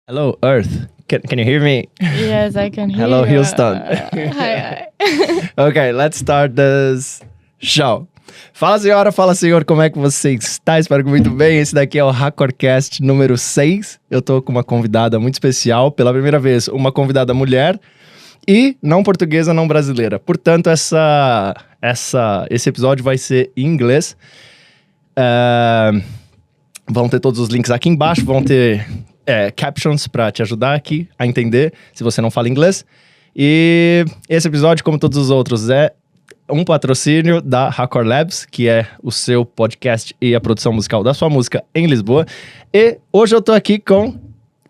Hello, Earth. Can you hear me? Yes, I can hear Hello, you. Houston. Hi. Okay, let's start this show. Fala, senhora, fala, senhor, como é que você está? Espero que muito bem. Esse daqui é o RACorCAST número 6. Eu tô com uma convidada muito especial. Pela primeira vez, uma convidada mulher e não portuguesa, não brasileira. Portanto, esse episódio vai ser em inglês. Vão ter todos os links aqui embaixo, vão ter captions para te ajudar aqui a entender, se você não fala inglês. E esse episódio, como todos os outros, é um patrocínio da RACOr Labs, que é o seu podcast e a produção musical da sua música em Lisboa. E hoje eu tô aqui com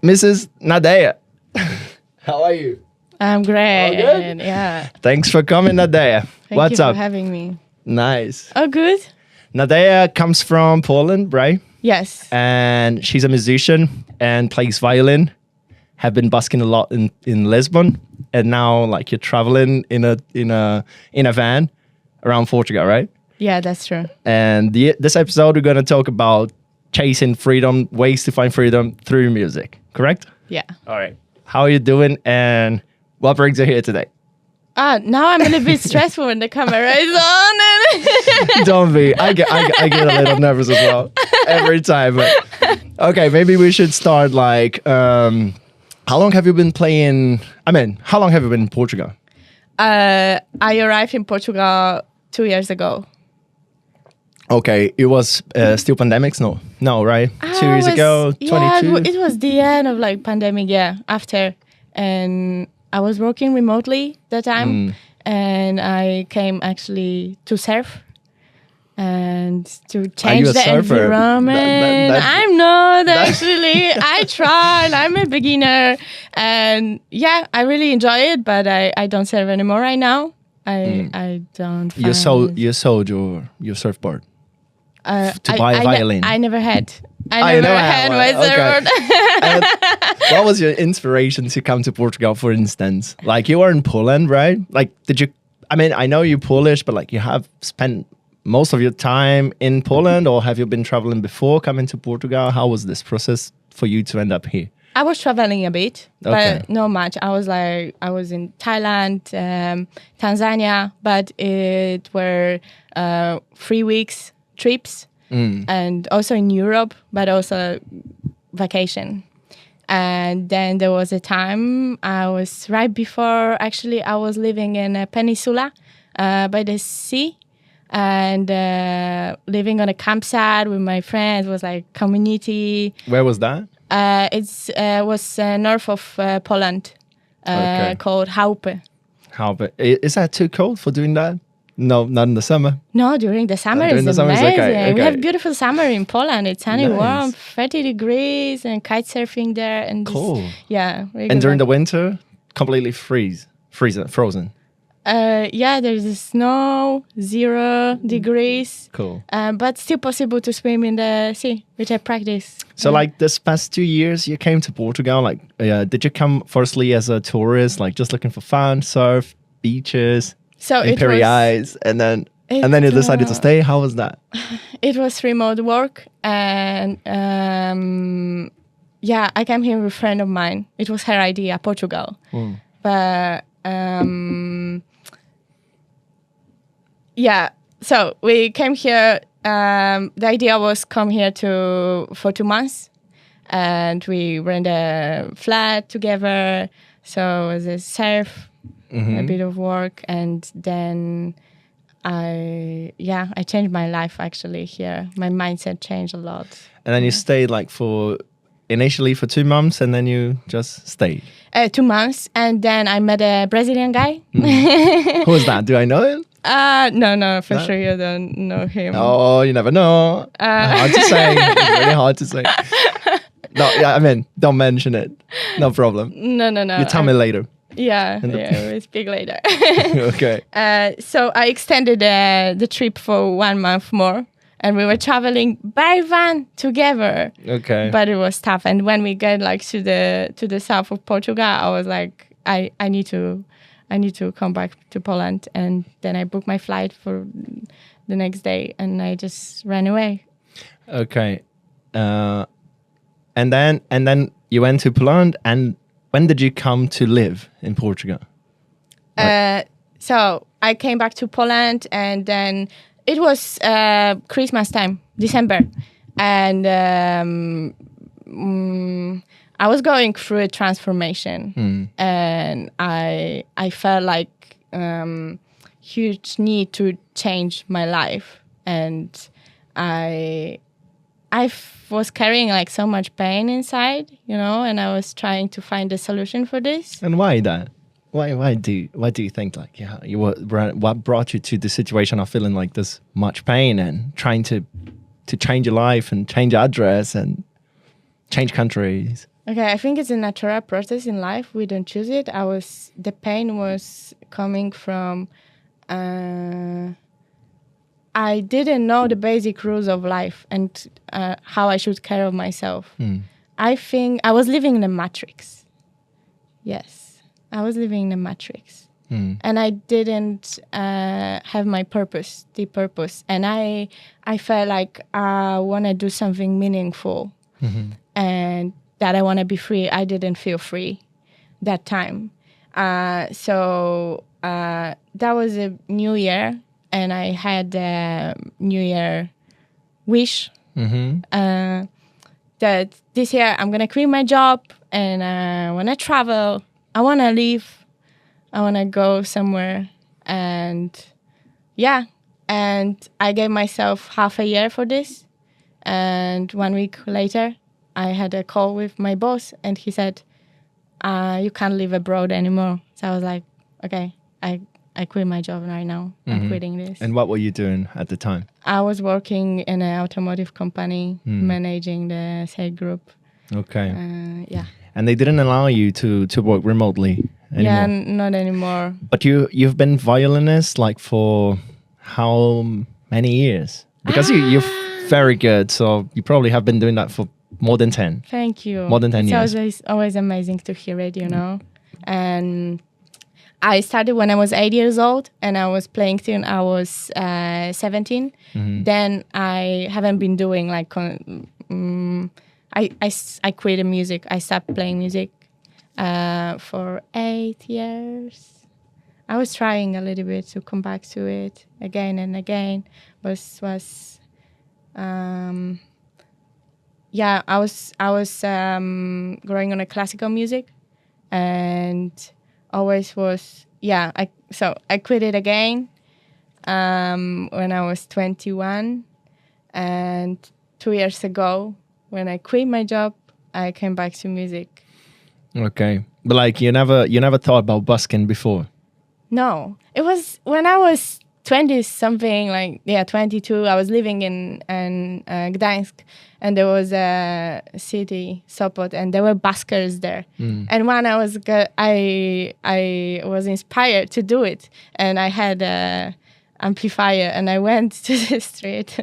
Mrs. Nadeya. How are you? I'm great. All good? Yeah. Thanks for coming, Nadeya. Thank What's you up? for having me. Nice. Oh, good. Nadeya comes from Poland, right? Yes. And she's a musician and plays violin. Have been busking a lot in Lisbon, and now like you're traveling in a van around Portugal, right? Yeah, that's true. And this episode we're gonna talk about chasing freedom, ways to find freedom through music. Correct? Yeah. All right. How are you doing? And what brings you here today? Now I'm a little bit stressful when the camera is on. And Don't be. I get a little nervous as well every time. But okay, maybe we should start like. How long have you been playing? How long have you been in Portugal? I arrived in Portugal 2 years ago. Okay, it was still pandemics? No, right? 2 years ago, 22? Yeah, it was the end of like pandemic, yeah, after. And I was working remotely that time. And I came actually to surf and to change the environment. I'm not actually. I tried. I'm a beginner. And yeah, I really enjoy it, but I don't surf anymore right now. I don't find... You sold your surfboard to buy a violin. I never had. I never had my surfboard. And what was your inspiration to come to Portugal, for instance? Like, you were in Poland, right? Like, I know you're Polish, but like, you have spent most of your time in Poland, or have you been traveling before coming to Portugal? How was this process for you to end up here? I was traveling a bit, Okay. but not much. I was in Thailand, Tanzania, but it were 3 weeks trips, and also in Europe, but also vacation. And then there was a time I was right before, actually, I was living in a peninsula by the sea, and living on a campsite with my friends. It was like community. Where was that? It was north of Poland, Okay. called Haupe. Is that too cold for doing that? No, not in the summer. No, during the summer During it's the summer it's amazing. okay, We okay. have beautiful summer in Poland. It's sunny, Nice. warm, 30 degrees, and kite surfing there. And Cool. Yeah. Really And good. during the winter, completely frozen. Yeah, there's the snow, 0 degrees, Cool. but still possible to swim in the sea, which I practice. So like this past 2 years, you came to Portugal. Like, did you come firstly as a tourist, like just looking for fun, surf, beaches, So it was, Imperiais, and then you decided to stay? How was that? it was remote work, and yeah, I came here with a friend of mine. It was her idea, Portugal, but yeah. So we came here. The idea was come here for 2 months, and we rent a flat together. So it was a surf, a bit of work, and then I changed my life actually here. My mindset changed a lot. And then you stayed like initially for 2 months, and then you just stayed. 2 months, and then I met a Brazilian guy. Who is that? Do I know him? No, for No? sure you don't know him. Oh, you never know. Hard to say. It's really hard to say. No, yeah, don't mention it. No problem. No. You tell me later. Yeah, we'll speak later. Okay. So I extended the trip for 1 month more, and we were traveling by van together. Okay. But it was tough. And when we get like to the south of Portugal, I was like, I need to come back to Poland. And then I booked my flight for the next day, and I just ran away. Okay. And then you went to Poland, and when did you come to live in Portugal? So I came back to Poland, and then it was Christmas time, December, and I was going through a transformation, and I felt like huge need to change my life, and I was carrying like so much pain inside, and I was trying to find a solution for this. And why that? Why do you think like what brought you to the situation of feeling like this much pain and trying to change your life and change address and change countries? Okay, I think it's a natural process in life. We don't choose it. The pain was coming from I didn't know the basic rules of life and how I should care of myself. I think I was living in a matrix. Yes. I was living in a matrix, and I didn't have my purpose, the purpose, and I felt like I want to do something meaningful, and that I want to be free. I didn't feel free that time, so that was a new year, and I had a New Year wish that this year I'm gonna quit my job and I want to travel. I want to leave. I want to go somewhere. And and I gave myself half a year for this. And 1 week later, I had a call with my boss, and he said, you can't live abroad anymore. So I was like, okay, I quit my job right now. I'm quitting this. And what were you doing at the time? I was working in an automotive company, managing the sales group. Okay. And they didn't allow you to work remotely anymore? Yeah, not anymore. But you've been violinist like for how many years? Because you're very good, so you probably have been doing that for more than 10. Thank you. More than 10 years. It's always amazing to hear it, And I started when I was 8 years old, and I was playing till I was 17. Then I haven't been doing like... I quit the music. I stopped playing music for 8 years. I was trying a little bit to come back to it again and again, but I was growing on a classical music, and always was I quit it again when I was 21, and 2 years ago, when I quit my job, I came back to music. Okay. But like you never thought about busking before? No. It was when I was 20 something, 22. I was living in Gdańsk, and there was a city, Sopot, and there were buskers there. And when I was inspired to do it, and I had a amplifier, and I went to the street.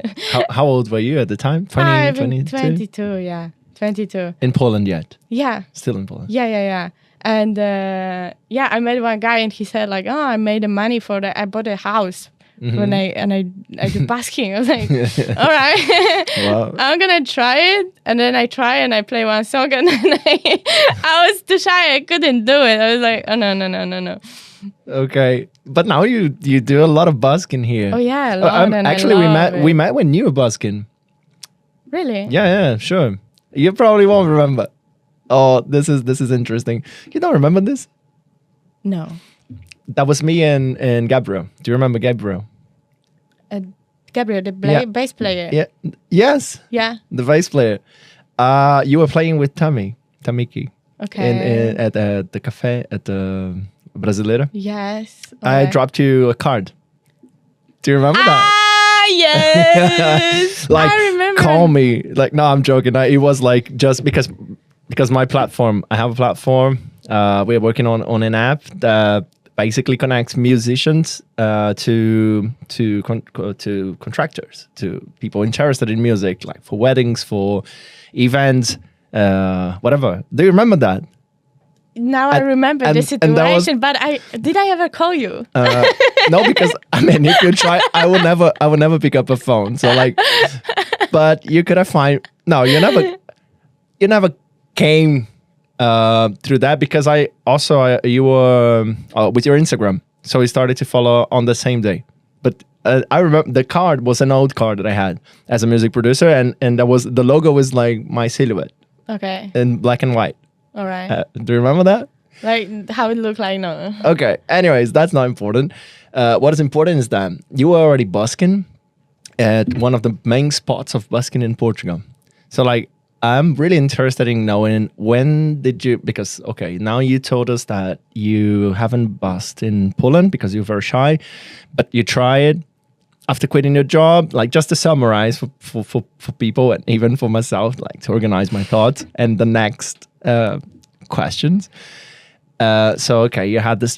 How old were you at the time? 22? 22, yeah. 22. In Poland yet? Yeah. Still in Poland? Yeah. And I met one guy, and he said like, I made the money I bought a house when I do busking. I was like, all right, wow. I'm gonna try it. And then I try and I play one song, and then I was too shy. I couldn't do it. I was like, oh no. Okay, but now you do a lot of busking here. Oh yeah, a lot. Actually, we met when you were busking. Really? Yeah, sure. You probably won't remember. Oh, this is interesting. You don't remember this? No. That was me and Gabriel. Do you remember Gabriel? Gabriel, the bass player. Yeah. Yes. Yeah. The bass player. You were playing with Tamiki. Okay. At the cafe at the Brasileira. Yes. I dropped you a card. Do you remember that? Yes. Like, I remember. Call me. Like, no, I'm joking. It was like just because my platform. I have a platform. We're working on an app that basically connects musicians to contractors, to people interested in music, like for weddings, for events, whatever. Do you remember that? Now I remember the situation, but did I ever call you? No, because I mean, if you try, I would never pick up a phone. So like, but you could have you never came through that because you were with your Instagram, so we started to follow on the same day. But I remember the card was an old card that I had as a music producer, and that was the logo was like my silhouette. Okay. In black and white. All right. Do you remember that? Like how it looked like, no. Okay. Anyways, that's not important. What is important is that you were already busking at one of the main spots of busking in Portugal. So like, I'm really interested in knowing when did you, because, okay, now you told us that you haven't busked in Poland because you're very shy, but you tried after quitting your job, like just to summarize for people and even for myself, like to organize my thoughts and the next questions. So, okay, you had this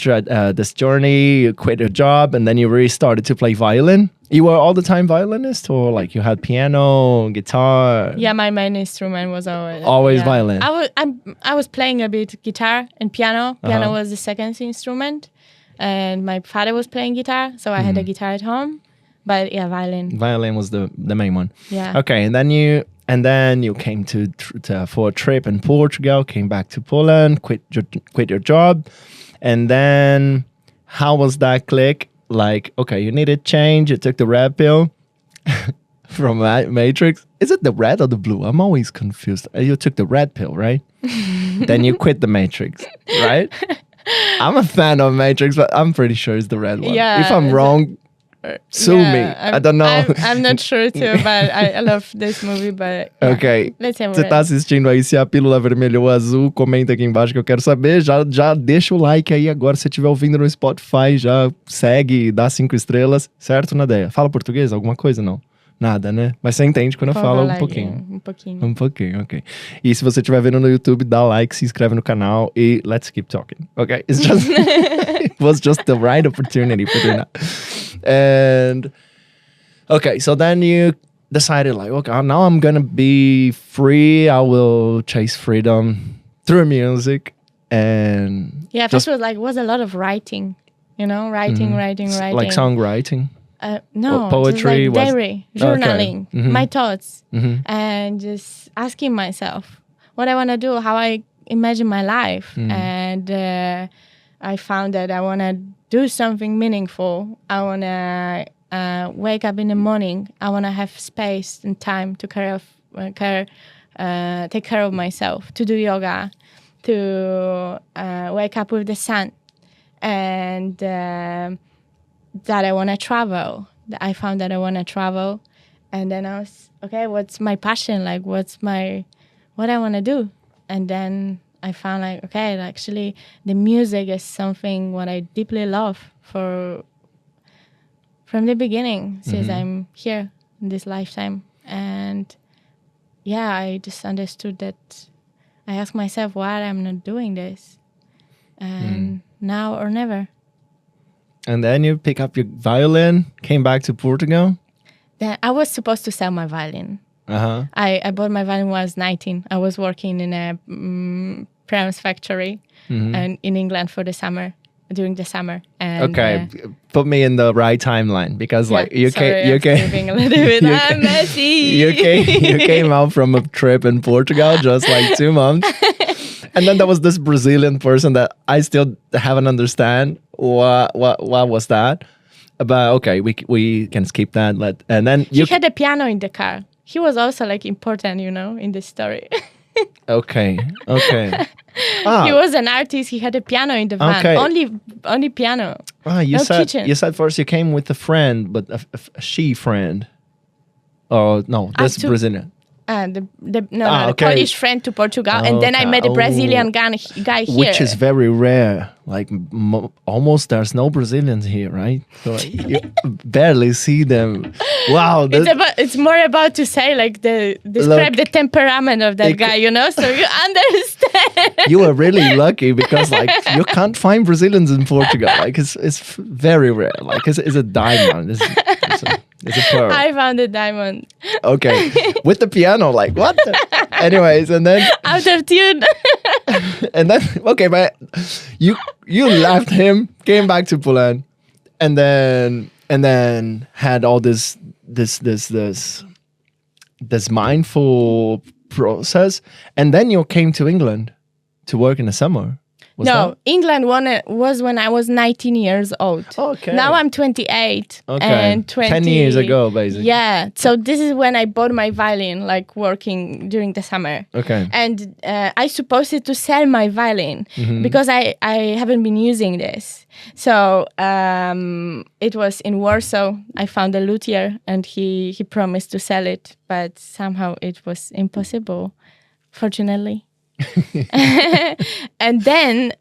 journey, you quit your job, and then you really started to play violin. You were all the time violinist, or like you had piano, guitar? Yeah, my main instrument was always violin. I was playing a bit guitar and piano. Piano was the second instrument, and my father was playing guitar, so I had a guitar at home. But yeah, violin. Violin was the main one. Yeah. Okay, and then you came to for a trip in Portugal, came back to Poland, quit your job, and then how was that click? Like, okay, you needed change. You took the red pill from Matrix. Is it the red or the blue? I'm always confused. You took the red pill, right? Then you quit the Matrix, right? I'm a fan of Matrix, but I'm pretty sure it's the red one. Yeah, if I'm wrong, sue me. I don't know. I'm not sure too, but I love this movie, but yeah. Ok. Let's have Você tá assistindo aí, se a pílula vermelha ou azul, comenta aqui embaixo que eu quero saber. Já deixa o like aí agora. Se você estiver ouvindo no Spotify, já segue, dá 5 estrelas. Certo, Nadeya? Fala português? Alguma coisa? Não? Nada, né? Mas você entende quando eu falo um pouquinho. Um pouquinho. Um pouquinho, ok. E se você estiver vendo no YouTube, dá like, se inscreve no canal e let's keep talking. Ok? It's just it was just the right opportunity for doing that. And okay, so then you decided like, okay, now I'm gonna be free. I will chase freedom through music. And yeah, first was a lot of writing, writing. Like songwriting. No, poetry, just like diary, journaling, okay. my thoughts, and just asking myself what I want to do, how I imagine my life. And I found that I want to do something meaningful. I want to wake up in the morning. I want to have space and time to take care of myself, to do yoga, to wake up with the sun, and that I want to travel. I found that I want to travel. And then I was, okay, what's my passion? Like, what I want to do? And then I found like, okay, actually the music is something what I deeply love from the beginning, since I'm here in this lifetime. And yeah, I just understood that I asked myself why I'm not doing this. And now or never. And then you pick up your violin, came back to Portugal? Then I was supposed to sell my violin. I bought my violin when I was 19. I was working in a Prams factory and in England for the summer, during the summer. And, okay, put me in the right timeline because like you came a little bit. I'm messy. you came out from a trip in Portugal just like 2 months. And then there was this Brazilian person that I still haven't understand what was that. But okay, we can skip that. And then he had a piano in the car. He was also like important, in the story. Okay. He was an artist. He had a piano in the van. Okay. Only piano. You kitchen. You said first you came with a friend, but a she friend. Oh no, that's Brazilian. The Polish friend to Portugal, and then I met a Brazilian guy here, which is very rare. Like almost there's no Brazilians here, right? So like, you barely see them. Wow, it's more about to say like describe the temperament of that guy, so you understand. You are really lucky because like you can't find Brazilians in Portugal. Like it's very rare. Like it's a diamond. It's a pearl. I found a diamond. Okay. With the piano, like what? Anyways, and then out of tune. And then okay, but you left him, came back to Poland, and then had all this mindful process, and then you came to England. to work in the summer? Was No, that? England was when I was 19 years old. Okay. Now I'm 28. Okay. And 10 years ago, basically. Yeah. So this is when I bought my violin, like working during the summer. Okay. And I supposed to sell my violin because I haven't been using this. So it was in Warsaw. I found a luthier and he promised to sell it, but somehow it was impossible, fortunately. And then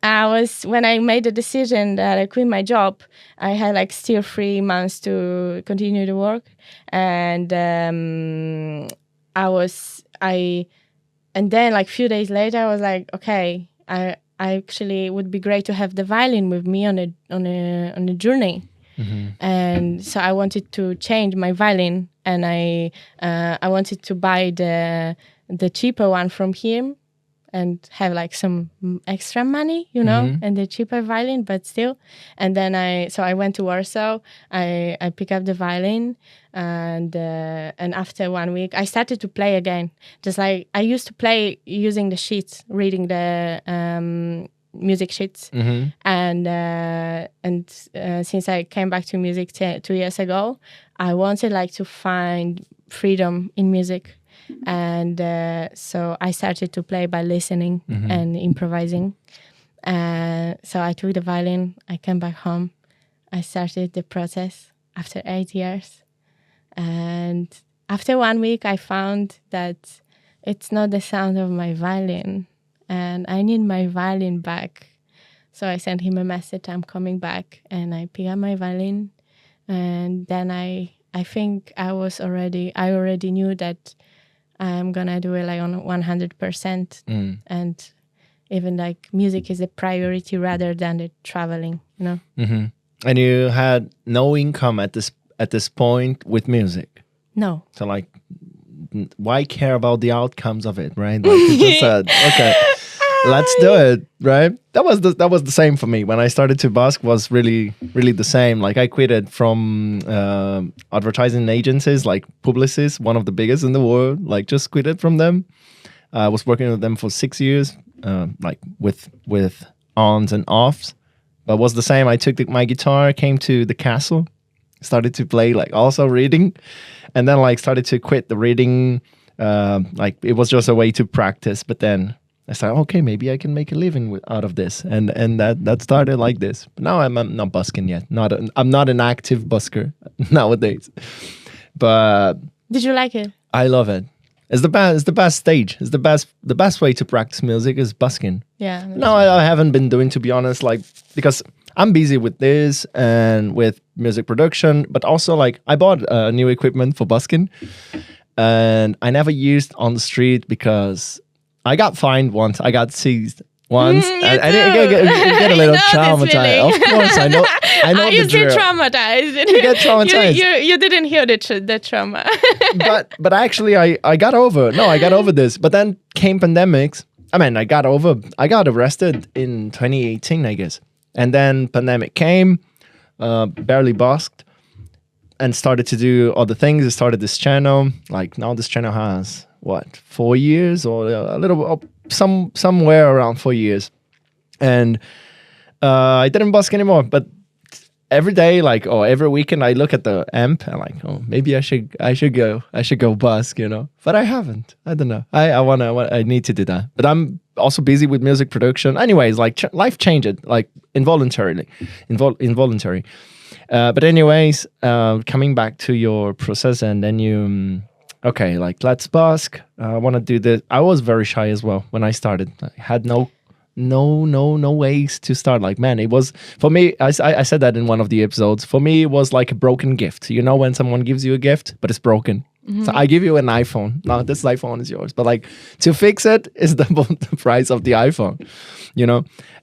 when I made the decision that I quit my job, I had like still 3 months to continue to work, and then like few days later I was like, okay, I actually would be great to have the violin with me on a journey. And so I wanted to change my violin, and I wanted to buy the cheaper one from him and have like some extra money, and the cheaper violin, but still. And then I went to Warsaw. I picked up the violin, and after 1 week, I started to play again. Just like I used to play using the sheets, reading the music sheets. And since I came back to music 2 years ago, I wanted like to find freedom in music. And so I started to play by listening and improvising. So I took the violin, I came back home, I started the process after 8 years. And after 1 week, I found that it's not the sound of my violin, and I need my violin back. So I sent him a message, I'm coming back, and I picked up my violin. And then I think I already knew that I'm gonna do it like on 100%, and even like music is a priority rather than the traveling, And you had no income at this point with music. No. So like, why care about the outcomes of it, right? Like you just said, okay, let's do it, right? That was the same for me when I started to busk. Was really the same. Like I quitted from advertising agencies like Publicis, one of the biggest in the world. Like just quitted from them. I was working with them for 6 years, like with ons and offs. But it was the same. I took my guitar, came to the castle, started to play, like also reading, and then like started to quit the reading. Like it was just a way to practice, but then I started, okay, maybe I can make a living out of this, and that started like this. But now I'm not busking yet. I'm not an active busker nowadays. But did you like it? I love it. It's the best stage. It's the best way to practice music is busking. Yeah. No, I haven't been doing, to be honest, like because I'm busy with this and with music production, but also like I bought new equipment for busking, and I never used on the street because I got fined once. I got seized once. And I get a little traumatized. Of course, I know the drill. You're traumatized. You get traumatized. You didn't hear the trauma. but actually, I got over. No, I got over this. But then came pandemics. I mean, I got arrested in 2018, I guess. And then pandemic came, barely busked, and started to do other things. I started this channel. Like now this channel has, 4 years or a little, somewhere around 4 years. And I didn't busk anymore. But every day, like, or every weekend, I look at the amp and like, oh, maybe I should go busk, But I haven't. I don't know. I need to do that. But I'm also busy with music production. Anyways, like life changed, like involuntary. But anyways, coming back to your process, and then you, okay, like let's busk. I want to do this. I was very shy as well when I started. I had no ways to start. Like, man, it was for me. I said that in one of the episodes. For me, it was like a broken gift. When someone gives you a gift, but it's broken. So I give you an iPhone. No, this iPhone is yours. But like to fix it is double the price of the iPhone,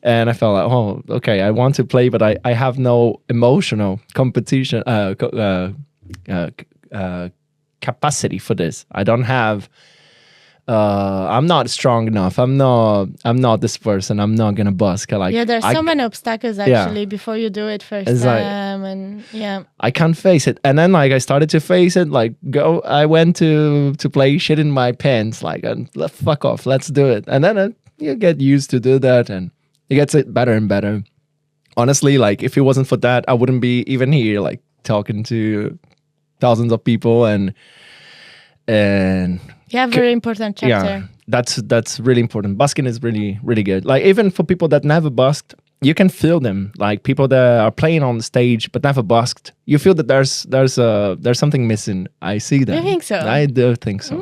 And I felt like, oh, okay, I want to play, but I have no emotional competition capacity for this. I don't have. I'm not strong enough. I'm not this person. I'm not gonna busk. There's so many obstacles actually before you do it first time, and I can't face it. And then like I started to face it. Like I went to play shit in my pants. Like fuck off, let's do it. And then you get used to do that, and it gets it better and better. Honestly, like if it wasn't for that, I wouldn't be even here, like talking to thousands of people and yeah, very important chapter. yeah, that's really important. Busking is really, really good. Like even for people that never busked, you can feel them. Like people that are playing on the stage but never busked, you feel that there's something missing. I see that. You think so? I do think so.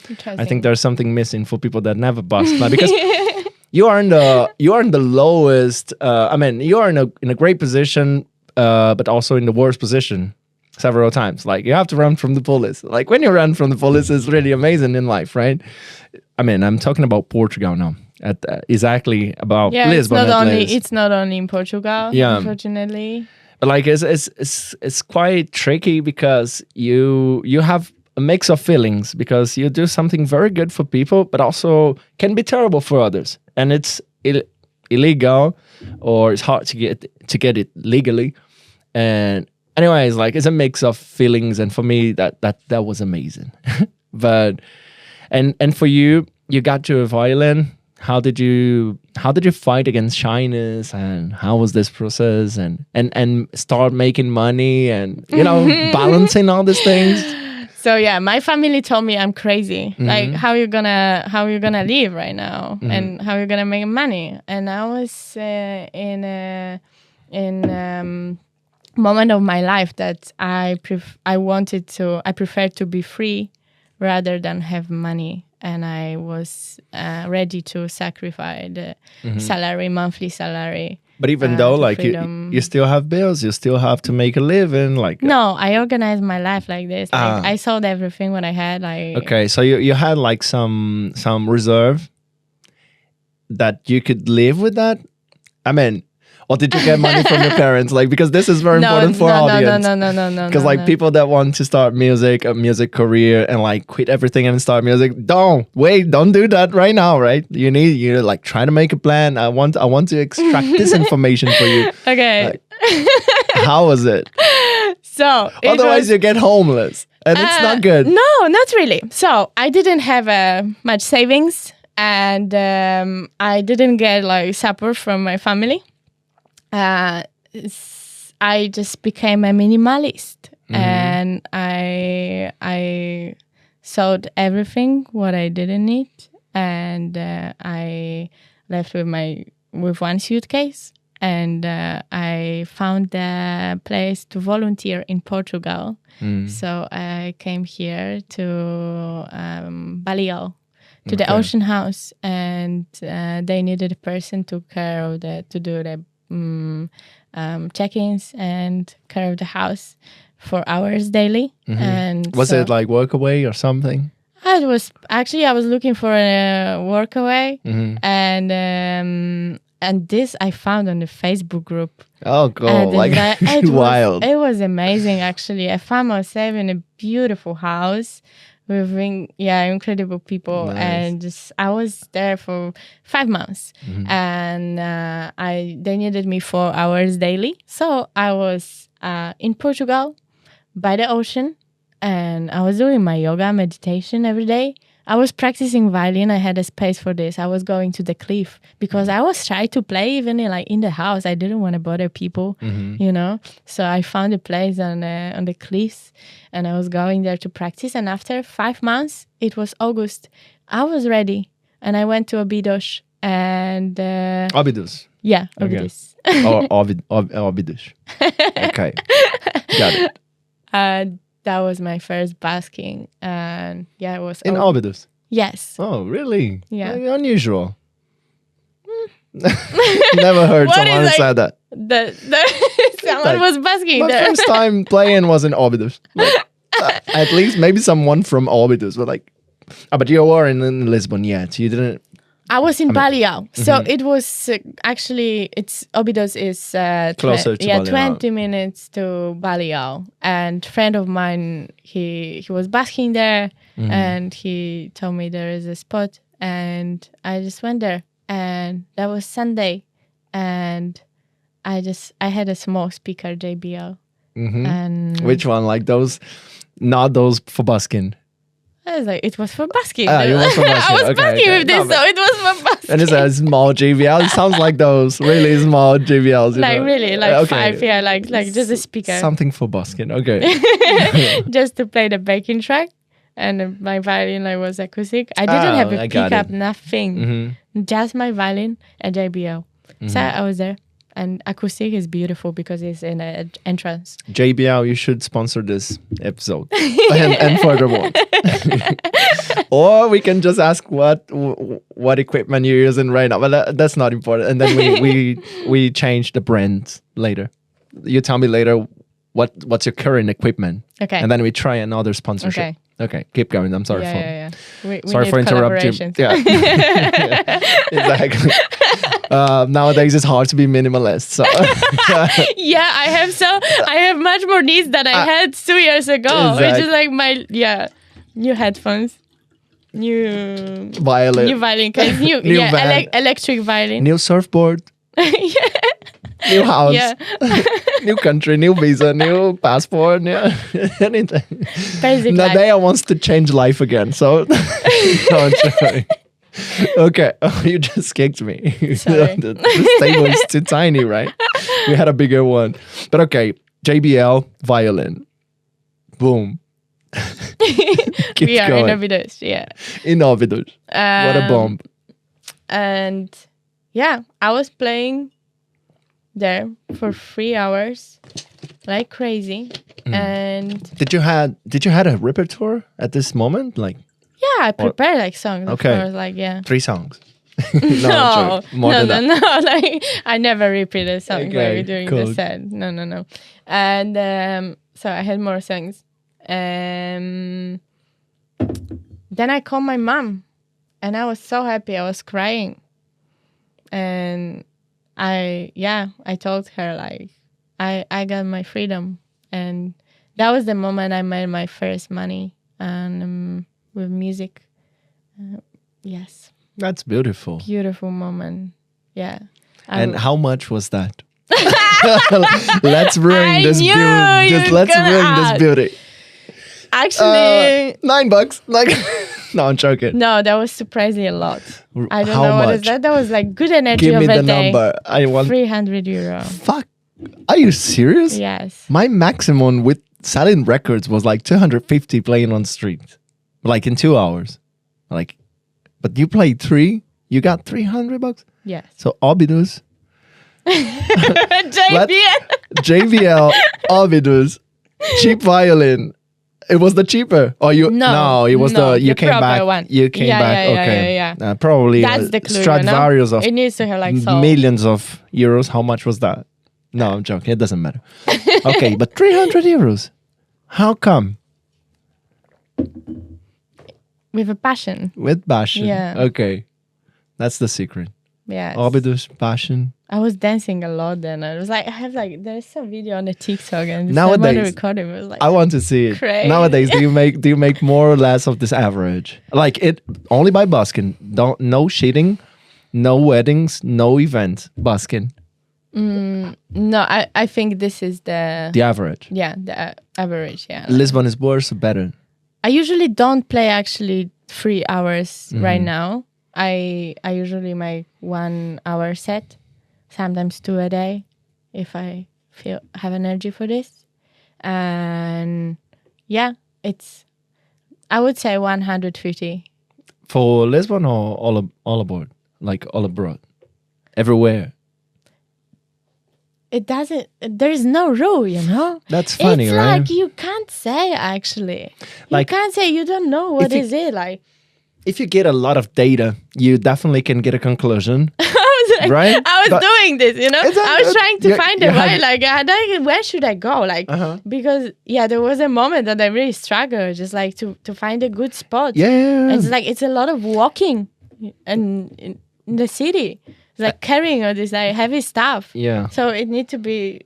Interesting. I think there's something missing for people that never busked. Like, because you are in the lowest. I mean, you are in a great position, but also in the worst position several times. Like you have to run from the police. Like when you run from the police is really amazing in life, right? I mean, I'm talking about Portugal now. Exactly about Lisbon. It's not only in Portugal. Yeah. Unfortunately. But like it's quite tricky because you have a mix of feelings, because you do something very good for people, but also can be terrible for others, and it's illegal, or it's hard to get it legally. And anyways, like it's a mix of feelings, and for me that was amazing. But and for you got to a violin. How did you fight against shyness, and how was this process, and start making money, and balancing all these things? So yeah, my family told me I'm crazy. Like how you gonna live right now, and how you gonna make money? And I was in a moment of my life that I preferred to be free rather than have money. And I was ready to sacrifice the monthly salary. But even though, like, you still have bills, you still have to make a living, like. No, I organized my life like this. Like, I sold everything what I had. Like. Okay, so you had like some reserve that you could live with that. I mean, or did you get money from your parents? Like, because this is very important for our audience. No. Because like people that want to start a music career and like quit everything and start music, don't do that right now, right? You're like trying to make a plan. I want to extract this information for you. Okay. Like, how was it? So otherwise you get homeless, and it's not good. No, not really. So I didn't have much savings, and I didn't get like support from my family. I just became a minimalist, and I sold everything what I didn't need, and I left with one suitcase, and I found a place to volunteer in Portugal. So I came here to Baleal, to the ocean house, and they needed a person to do the check-ins and care of the house for hours daily. And was it like workaway or something? I was looking for a workaway, and this I found on the Facebook group. Oh god, like wild. It was amazing actually. I found myself in a beautiful house with incredible people. Nice. And I was there for 5 months, and they needed me 4 hours daily. So I was in Portugal by the ocean, and I was doing my yoga meditation every day. I was practicing violin. I had a space for this. I was going to the cliff because I was shy to play even in the house. I didn't want to bother people, So I found a place on the cliffs, and I was going there to practice. And after 5 months, it was August, I was ready, and I went to Óbidos and Óbidos. Yeah, Óbidos. Óbidos. Okay, got it. That was my first busking, and it was in Óbidos. Yes. Oh, really? Yeah. Very unusual. Never heard someone say that. Someone was busking there. My first time playing was in Óbidos. At least maybe someone from Óbidos, but like, but you were in Lisbon yet. You didn't. I was in Baleal, so it was actually Óbidos is closer to Baleal. 20 minutes to Baleal. And friend of mine, he was busking there, and he told me there is a spot, and I just went there, and that was Sunday, and I had a small speaker JBL, and which one? Like those, not those for busking. I was like, it was for busking. It was for busking. I was busking with this, so it was for busking. And it's a small JBL. It sounds like those really small JBLs. Like really, like 5, yeah, like just a speaker. Something for busking, okay. Just to play the backing track. And my violin was acoustic. I didn't have a pickup, nothing. Just my violin and JBL. So I was there. And acoustic is beautiful because it's in an entrance. JBL, you should sponsor this episode and further ones. Or we can just ask what equipment you're using right now. But that's not important. And then we change the brand later. You tell me later what's your current equipment. Okay. And then we try another sponsorship. Okay, keep going. I'm sorry we sorry need for interrupting. Yeah, exactly. Nowadays it's hard to be minimalist. So yeah, I have much more needs than I had 2 years ago. Exactly. It's just like my new headphones, new violin case, new electric violin, new surfboard. New house, new country, new visa, new passport, anything. Basic Nadeya wants to change life again, so no, sorry. Okay, you just kicked me. Sorry. The table is too tiny, right? We had a bigger one. But okay, JBL, violin. Boom. We are in Óbidos, In Óbidos. What a bomb. And yeah, I was playing there for 3 hours like crazy. And did you had a repertoire at this moment, like I prepared like songs. Okay. Of course, 3 songs. No, more than that. like I never repeated songs Okay, during cool. the set. No. And so I had more songs. Then I called my mom and I was so happy. I was crying. And I told her like I got my freedom, and that was the moment I made my first money and with music. Yes, that's beautiful. Beautiful moment. Yeah. And how much was that? Let's bring this beauty. Actually, $9. Like, no, I'm joking. No, that was surprisingly a lot. I don't How know what much? is that. That was like good energy Give of me a the day. number. I want. €300. Fuck. Are you serious? Yes. My maximum with selling records was like 250 playing on street, like in 2 hours. Like, but you played 3. You got $300. Yes. So Óbidos. JBL. Óbidos. Cheap violin. It was the cheaper. Or you? No, it was you came back. One. You came back. Okay. Yeah. Probably That's the clue. Stradivarius of it needs to have like soul. millions of euros. How much was that? No, I'm joking. It doesn't matter. Okay, but €300. How come? With a passion. With passion. Yeah. Okay. That's the secret. Yes. Óbidos, passion. I was dancing a lot then. I was like, there's some video on the TikTok and Nowadays, someone recorded it. Was like, I want to see it. Crazy. Nowadays, do you make more or less of this average? Like it only by busking. No cheating, no weddings, no events. Busking. No, I think this is the average. Yeah, the average. Yeah. Lisbon is worse or better? I usually don't play actually 3 hours right now. I usually make 1 hour set, sometimes 2 a day, if I have energy for this. And yeah, I would say 150. For Lisbon or all aboard? Like all abroad? Everywhere? It doesn't, there's no rule, That's funny, it's right? Like you can't say actually. Like, you can't say, you don't know what is it like. If you get a lot of data, you definitely can get a conclusion. Right? I was doing this, I was trying to find a way. Like, where should I go? Like, because there was a moment that I really struggled, just like to find a good spot. Yeah. It's like it's a lot of walking, and in the city, it's like carrying all this like heavy stuff. Yeah. So it needs to be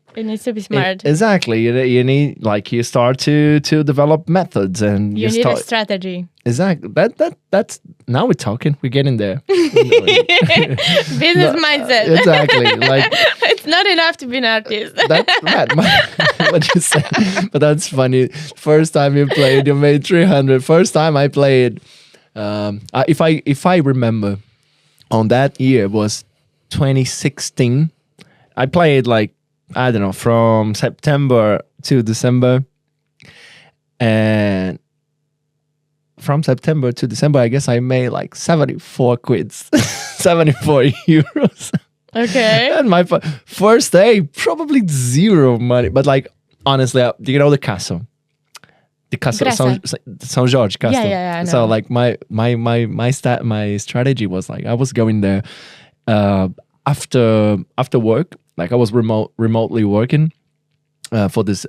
smart. Exactly. You need you start to develop methods and you need a strategy. Exactly. That's now we're talking. We're getting there. Business mindset. Exactly. Like it's not enough to be an artist. That's what you said. But that's funny. First time you played, you made 300. First time I played, if I remember, on that year was 2016. I played like, I don't know, from September to December. And from September to December, I guess I made like 74 quids, 74 euros. Okay. And my first day, probably zero money. But like, honestly, do you know the castle? The castle, São Jorge castle. Yeah, I know. So like my strategy was like, I was going there after work. Like I was remotely working for this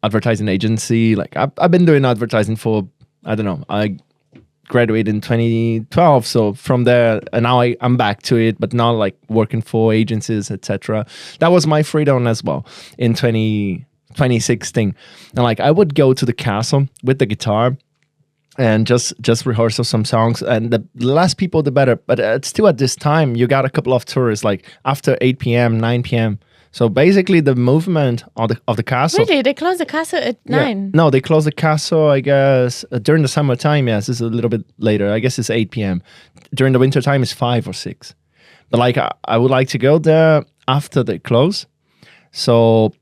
advertising agency. Like I've been doing advertising for, I don't know, I graduated in 2012. So from there, and now I'm back to it, but not like working for agencies, etc. That was my freedom as well in 2016. And like I would go to the castle with the guitar and just rehearse some songs. And the less people, the better. But still at this time, you got a couple of tourists like after 8 p.m., 9 p.m. So basically the movement of the castle. Really? They close the castle at 9? No, they close the castle, I guess, during the summertime. Yes, it's a little bit later. I guess it's 8 p.m. During the winter time, it's 5 or 6. But like I would like to go there after they close. So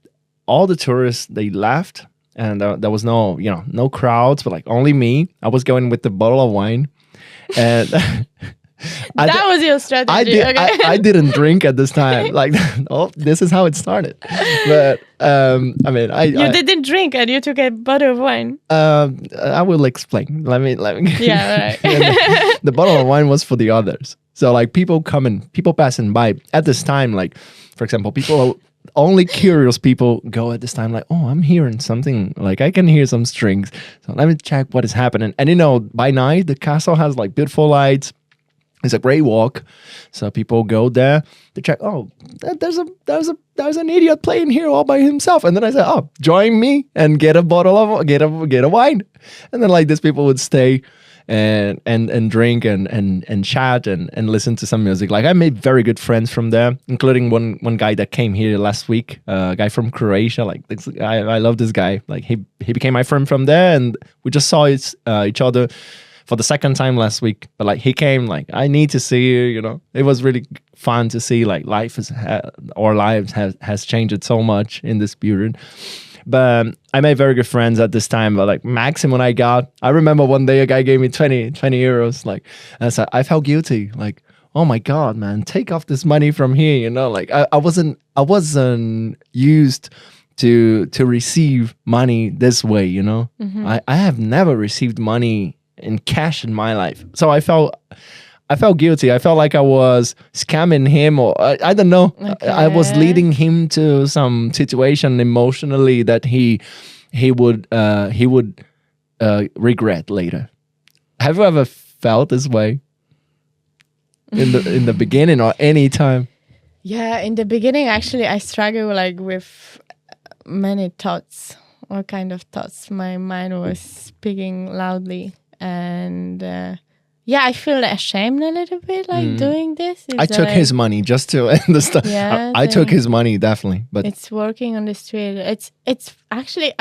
all the tourists, they left. And there was no crowds, but like only me. I was going with the bottle of wine. And that was your strategy. I didn't drink at this time. Like, this is how it started. But I mean, you didn't drink and you took a bottle of wine. I will explain. Let me. Yeah, right. The bottle of wine was for the others. So like people passing by at this time. Like, for example, only curious people go at this time. Like, oh, I'm hearing something. Like I can hear some strings. So let me check what is happening. And by night the castle has like beautiful lights. It's a great walk, so people go there to check. Oh, there's an idiot playing here all by himself. And then I said, oh, join me and get a bottle of get a wine. And then like these people would stay and drink and chat and listen to some music. Like I made very good friends from there, including one guy that came here last week, a guy from Croatia. Like I love this guy. Like he became my friend from there, and we just saw each other for the second time last week. But like he came, like I need to see you. It was really fun to see like our lives has changed so much in this period. But I made very good friends at this time. But like maximum I remember one day a guy gave me 20 euros. Like, and I felt guilty. Like, oh my God, man, take off this money from here. Like I wasn't used to receive money this way. Mm-hmm. I have never received money in cash in my life. So I felt guilty. I felt like I was scamming him, or I don't know. Okay. I was leading him to some situation emotionally that he would regret later. Have you ever felt this way in the beginning or any time? Yeah, in the beginning, actually, I struggled like with many thoughts. What kind of thoughts? My mind was speaking loudly. And I feel ashamed a little bit, like doing this. I took his money just to understand. Yeah, I took his money definitely, but it's working on the street. It's actually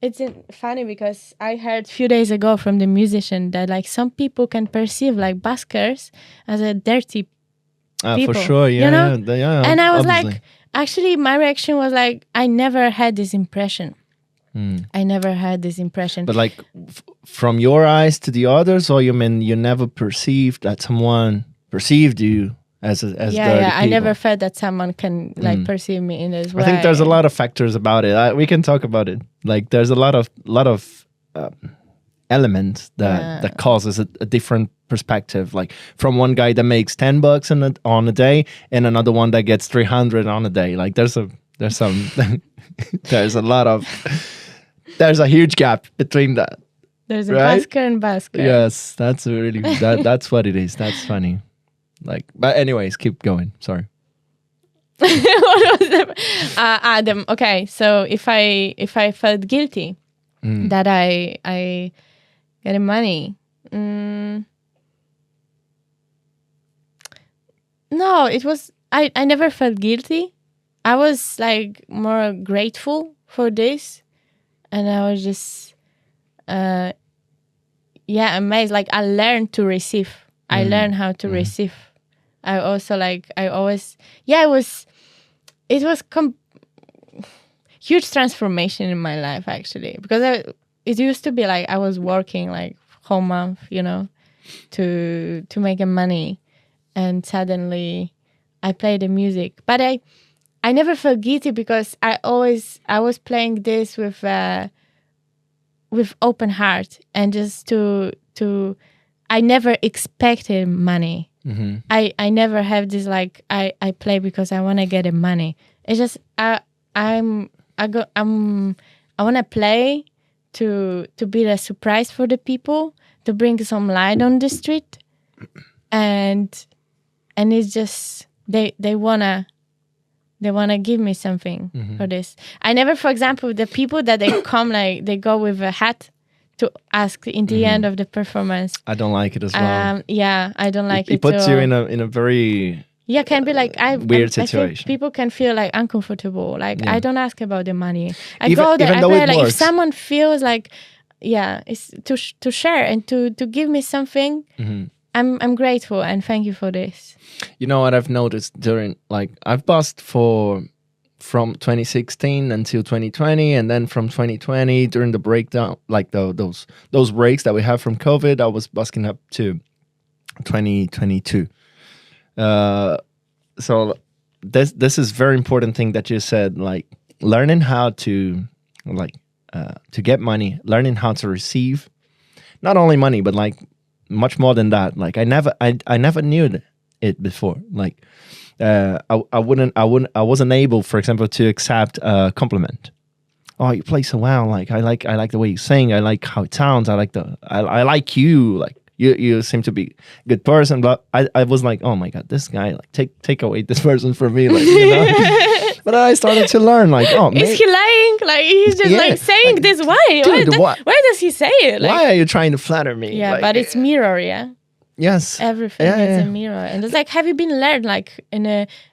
it's funny because I heard a few days ago from the musician that like some people can perceive like buskers as a dirty people. For sure, yeah, yeah. And I was obviously. like, actually, my reaction was like, I never had this impression. I never had this impression. But like from your eyes to the others, or you mean you never perceived that someone perceived you as dirty I people? never felt that someone can like perceive me in this way. I think there's a lot of factors about it. We can talk about it. Like there's a lot of elements that causes a different perspective. Like from one guy that makes $10 on a day, and another one that gets 300 on a day. Like there's a huge gap between that. There's a right? busker and busker. Yes, that's really that's what it is. That's funny. Like, but anyways, keep going. Sorry. What was that? Adam. Okay, so if I felt guilty that I get money, no, it was I never felt guilty. I was like more grateful for this, and I was just amazed. Like I learned to receive I learned how to receive. I also it was huge transformation in my life, actually, because it used to be like I was working like whole month, to make money, and suddenly I play the music. But I never felt guilty because I was playing this with open heart, and just to I never expected money. I never have this like I play because I want to get the money. It's just I want to play to be a surprise for the people, to bring some light on the street, and it's just they wanna give me something for this. I never, for example, the people that they come like they go with a hat to ask in the end of the performance. I don't like it as well. Yeah, I don't like it. It puts you in a very can be like weird situation. I think people can feel like uncomfortable. Like I don't ask about the money. I Even- go there. even I though play it like if works. someone feels like it's to share and to give me something. I'm grateful and thank you for this. You know what I've noticed during, like, I've busked from 2016 until 2020, and then from 2020 during the breakdown, like those breaks that we have from COVID, I was busking up to 2022. So this is very important thing that you said, like learning how to get money, learning how to receive, not only money, but like much more than that. Like I never knew it before. Like I wasn't able, for example, to accept a compliment. Oh, you play so well. Like I like the way you sing. I like how it sounds. I like you. Like you seem to be a good person. But I was like, oh my God, this guy, like take away this person from me. Like, But I started to learn, like, oh, is he lying? Like he's just like saying like, this. Why? Dude, why does he say it? Like, why are you trying to flatter me? Yeah, like, but it's mirror. Yeah. Yes. Everything is a mirror, and it's like, have you been learned? Like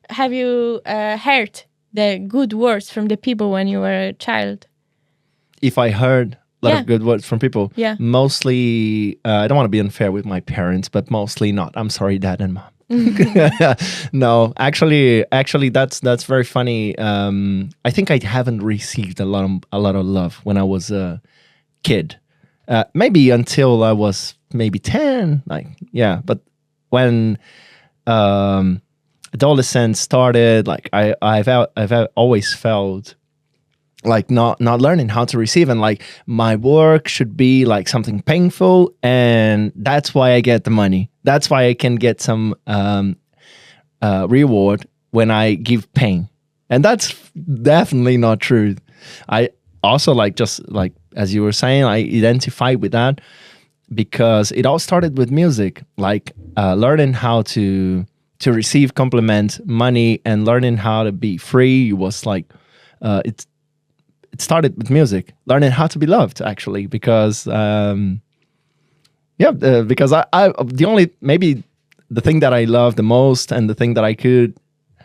have you heard the good words from the people when you were a child? If I heard a lot of good words from people, mostly, I don't want to be unfair with my parents, but mostly not. I'm sorry, Dad and Mom. No, actually, that's very funny. I think I haven't received a lot of love when I was a kid. Maybe until I was maybe 10. Like, yeah, but when adolescence started, like I've always felt like not learning how to receive, and like my work should be like something painful, and that's why I get the money. That's why I can get some reward when I give pain, and that's definitely not true. I also just as you were saying, I identify with that because it all started with music, like learning how to receive compliments, money, and learning how to be free was like it started with music, learning how to be loved, actually, because because I maybe the thing that I love the most and the thing that I could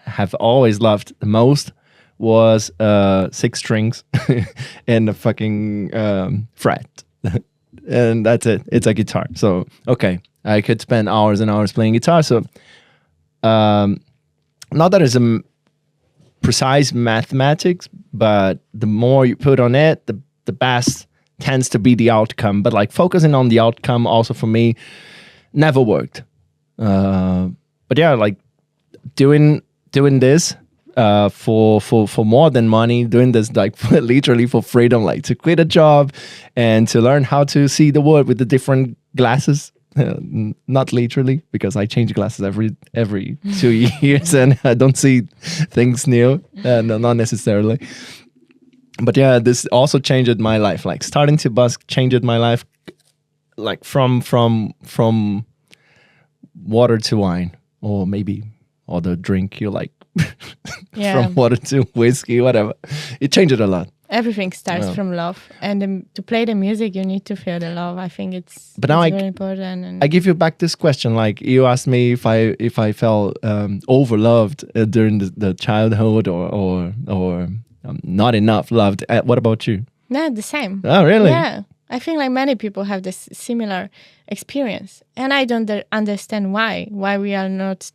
have always loved the most was 6 strings and a fucking fret. And that's it. It's a guitar. So, okay, I could spend hours and hours playing guitar. So, not that it's a precise mathematics, but the more you put on it, the best tends to be the outcome. But like focusing on the outcome also for me never worked. But yeah, like doing this for more than money, doing this like literally for freedom, like to quit a job and to learn how to see the world with the different glasses. Not literally, because I change glasses every 2 years and I don't see things new, no, not necessarily. But yeah, this also changed my life. Like starting to busk changed my life, like from water to wine, or maybe other drink you like. From water to whiskey, whatever. It changed a lot. Everything starts from love, and to play the music, you need to feel the love. I think it's very important. And I give you back this question. Like you asked me if I felt overloved during the childhood or not enough loved. What about you? No, the same. Oh, really? Yeah, I think like many people have this similar experience, and I don't understand why we are not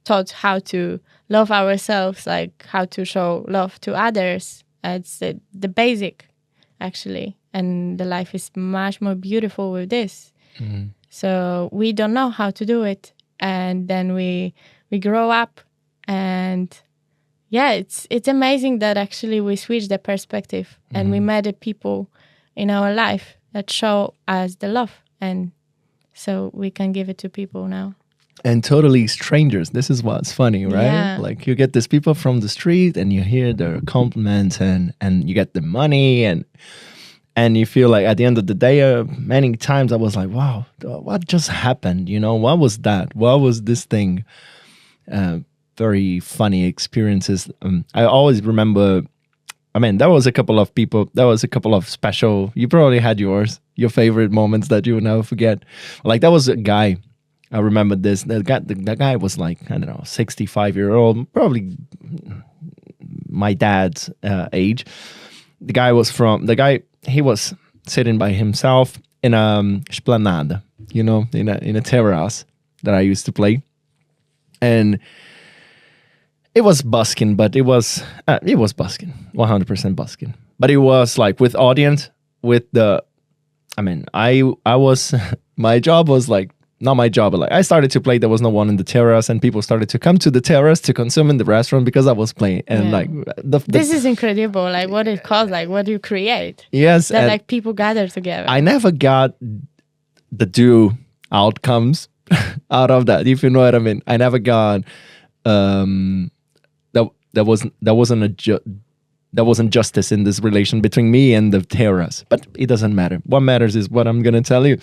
taught how to love ourselves, like how to show love to others. It's the basic, actually, and the life is much more beautiful with this. So we don't know how to do it, and then we grow up, and yeah, it's amazing that actually we switch the perspective and we met the people in our life that show us the love, and so we can give it to people now. And totally strangers. This is what's funny, right? Yeah. Like you get these people from the street and you hear their compliments and you get the money and you feel like at the end of the day, many times I was like, wow, what just happened? You know, what was that? What was this thing? Very funny experiences. I always remember, I mean, there was a couple of people, there was a couple of special, you probably had your favorite moments that you will never forget. Like there was a guy, I remember this, that guy was like, I don't know, 65-year-old, probably my dad's age. He was sitting by himself in a esplanade, you know, in a terrace that I used to play. And it was busking, but it was busking, 100% busking. But it was like with audience, I was, my job was like, not my job, but like I started to play, there was no one in the terrace and people started to come to the terrace to consume in the restaurant because I was playing. And like, this is incredible. Like what it calls, like what you create. Yes. That like people gather together. I never got the due outcomes out of that, if you know what I mean. I never got, there wasn't justice in this relation between me and the terrace, but it doesn't matter. What matters is what I'm gonna tell you.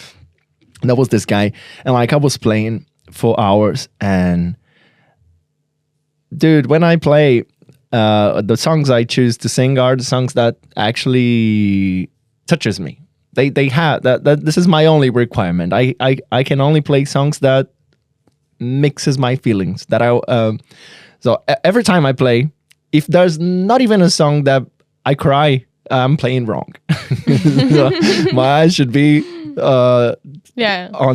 There was this guy, and like I was playing for hours, and dude, when I play, the songs I choose to sing are the songs that actually touches me. They have that. This is my only requirement. I can only play songs that mixes my feelings. So every time I play, if there's not even a song that I cry, I'm playing wrong. So my eyes should be on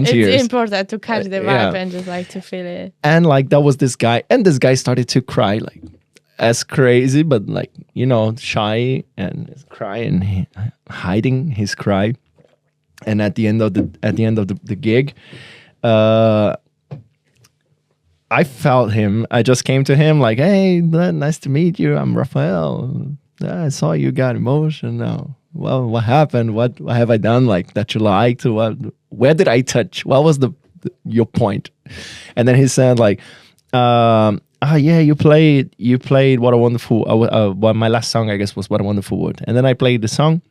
tears. It's important to catch the vibe and just like to feel it. And like there was this guy, and this guy started to cry like as crazy, but like, you know, shy and crying, hiding his cry. And at the end of the gig, I felt him. I just came to him like, hey, nice to meet you. I'm Raphael. I saw you got emotional. Well, what happened? What have I done like that you liked? Where did I touch? What was your point? And then he said like, yeah, you played What a Wonderful, well, my last song I guess was What a Wonderful World. And then I played the song.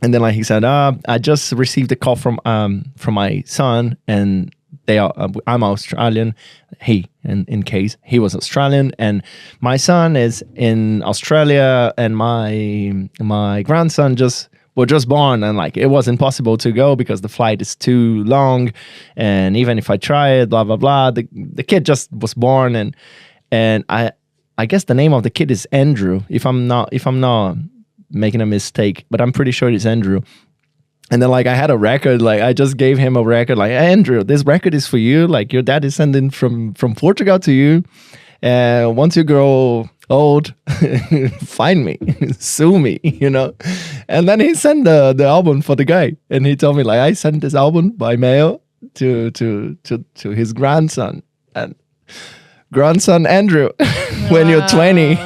And then like he said, I just received a call from my son, and I'm Australian. In case he was Australian, and my son is in Australia, and my grandson was just born, and like it was impossible to go because the flight is too long, and even if I tried, blah blah blah, the kid just was born, and I guess the name of the kid is Andrew, if I'm not making a mistake, but I'm pretty sure it's Andrew. And then like I had a record, like I just gave him a record, like, hey, Andrew, this record is for you. Like your dad is sending from Portugal to you. And once you grow old, find me, sue me, you know. And then he sent the album for the guy, and he told me like I sent this album by mail to his grandson, and grandson Andrew, when you're 20,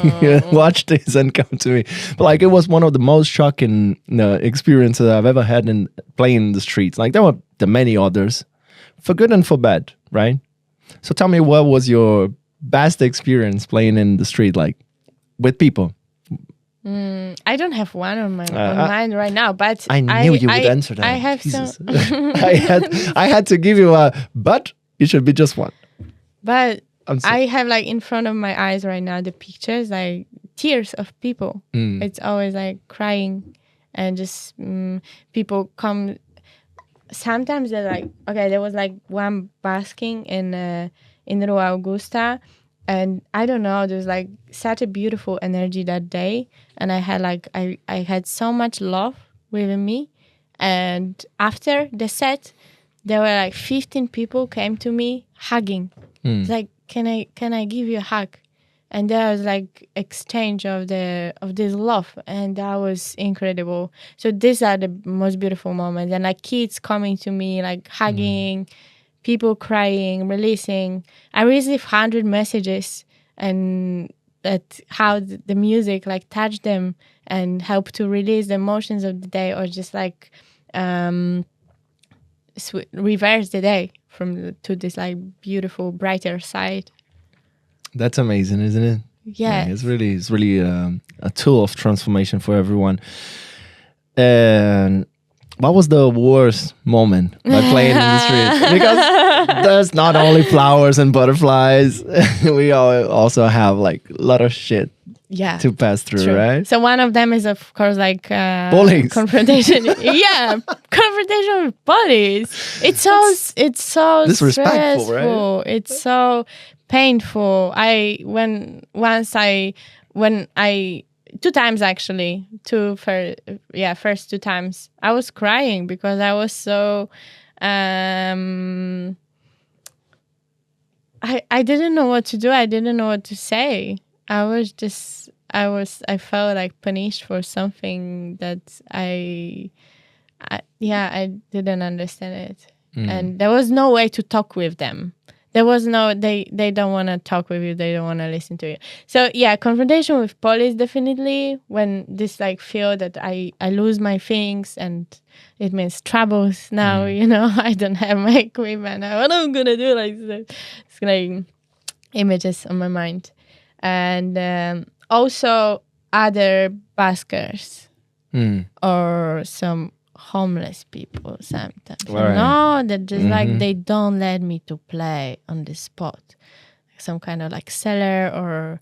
watch this and come to me. But like it was one of the most shocking experiences I've ever had in playing in the streets. Like there were many others, for good and for bad, right? So tell me, what was your best experience playing in the street, like with people? I don't have one on my mind right now, but I knew you would answer that. I have Jesus. some. I had to give you but it should be just one. But I have like in front of my eyes right now the pictures, like tears of people. It's always like crying, and just people come. Sometimes they're like, okay, there was like one basking in Rua Augusta, and I don't know, there's like such a beautiful energy that day, and I had so much love with me. And after the set, there were like 15 people came to me hugging. It's like, can I give you a hug? And there was like exchange of this love, and that was incredible. So these are the most beautiful moments, and like kids coming to me, like hugging, people crying, releasing. I received 100 messages, and that how the music like touched them and helped to release the emotions of the day, or just like reverse the day to this like beautiful, brighter side. That's amazing, isn't it? Yeah. It's really a tool of transformation for everyone. And what was the worst moment by playing in the street? Because there's not only flowers and butterflies. We also have like a lot of shit to pass through, True. right? So one of them is, of course, like bullies. Confrontation. Confrontation with bullies. It's so disrespectful, stressful. right? It's so painful. Two times actually. First 2 times I was crying because I was so I didn't know what to do. I didn't know what to say. I felt like punished for something that I didn't understand it. And there was no way to talk with them. There was no, they don't want to talk with you. They don't want to listen to you. So yeah, confrontation with police, definitely, when this like feel that I lose my things, and it means troubles now, I don't have my equipment. What I'm going to do? Like, it's like images on my mind. And also other buskers or some homeless people sometimes. That just like they don't let me to play on the spot. Some kind of like cellar, or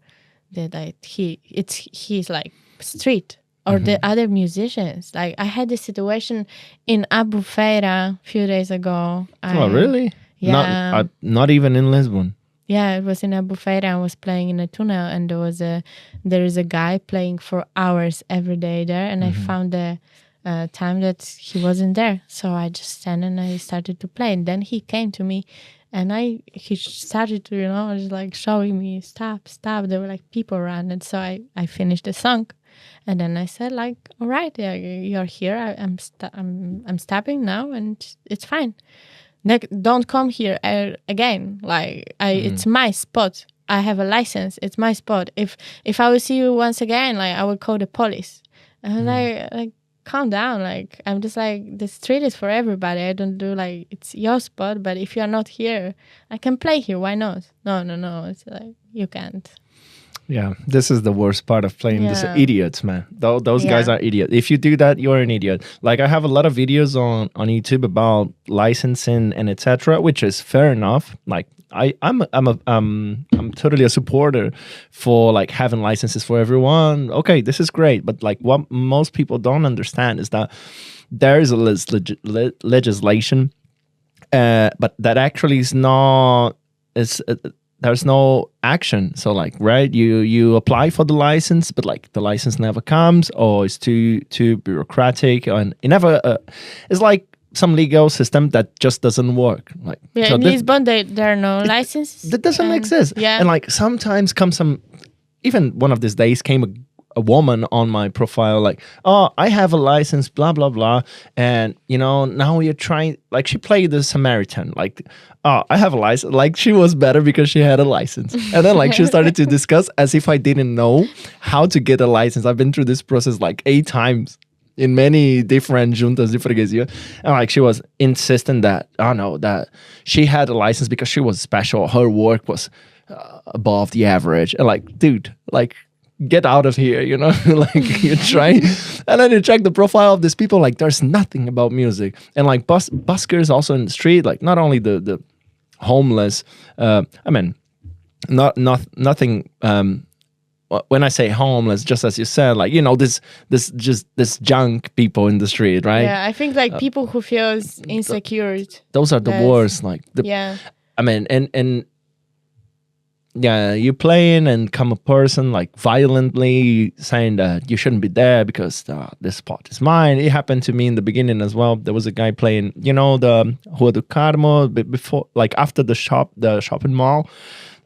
he's like street, or the other musicians. Like I had this situation in Albufeira a few days ago. Really? Yeah. Not even in Lisbon. Yeah, it was in Albufeira. I was playing in a tunnel, and there is a guy playing for hours every day there, and I found the time that he wasn't there, so I just stand and I started to play, and then he came to me, and he started to just like showing me stop. There were like people around, and so I finished the song, and then I said like, all right, yeah, you're here. I'm stopping now, and it's fine. Don't come here again. Like it's my spot. I have a license. It's my spot. If I will see you once again, like I will call the police. And like calm down. Like I'm just like, the street is for everybody. I don't do like it's your spot. But if you're not here, I can play here. Why not? No. It's like you can't. Yeah, this is the worst part of playing. These idiots, man. Those guys are idiots. If you do that, you're an idiot. Like I have a lot of videos on YouTube about licensing and etc., which is fair enough. Like I'm totally a supporter for like having licenses for everyone. Okay, this is great. But like what most people don't understand is that there is a legislation, but that actually is not. There's no action. So like, right, you apply for the license, but like the license never comes, or it's too bureaucratic, and it never. It's like some legal system that just doesn't work. Like in Lisbon, there are no licenses. That doesn't exist. Yeah, and like sometimes comes some. Even one of these days came a woman on my profile like, oh, I have a license, blah blah blah, and now you're trying. Like she played the Samaritan, like. Oh, I have a license. Like she was better because she had a license. And then like she started to discuss as if I didn't know how to get a license. I've been through this process like 8 times in many different juntas de freguesia. And like she was insisting that, that she had a license because she was special. Her work was above the average. And like, dude, like get out of here, like you're trying. And then you check the profile of these people, like there's nothing about music. And like buskers also in the street, like not only the homeless, nothing. When I say homeless, just as you said, like this junk people in the street, right? Yeah, I think like people who feels insecure. Those are the worst. Like and you playing and come a person like violently saying that you shouldn't be there because this spot is mine. It happened to me in the beginning as well. There was a guy playing, the Rua do Carmo, before, like after the shopping mall.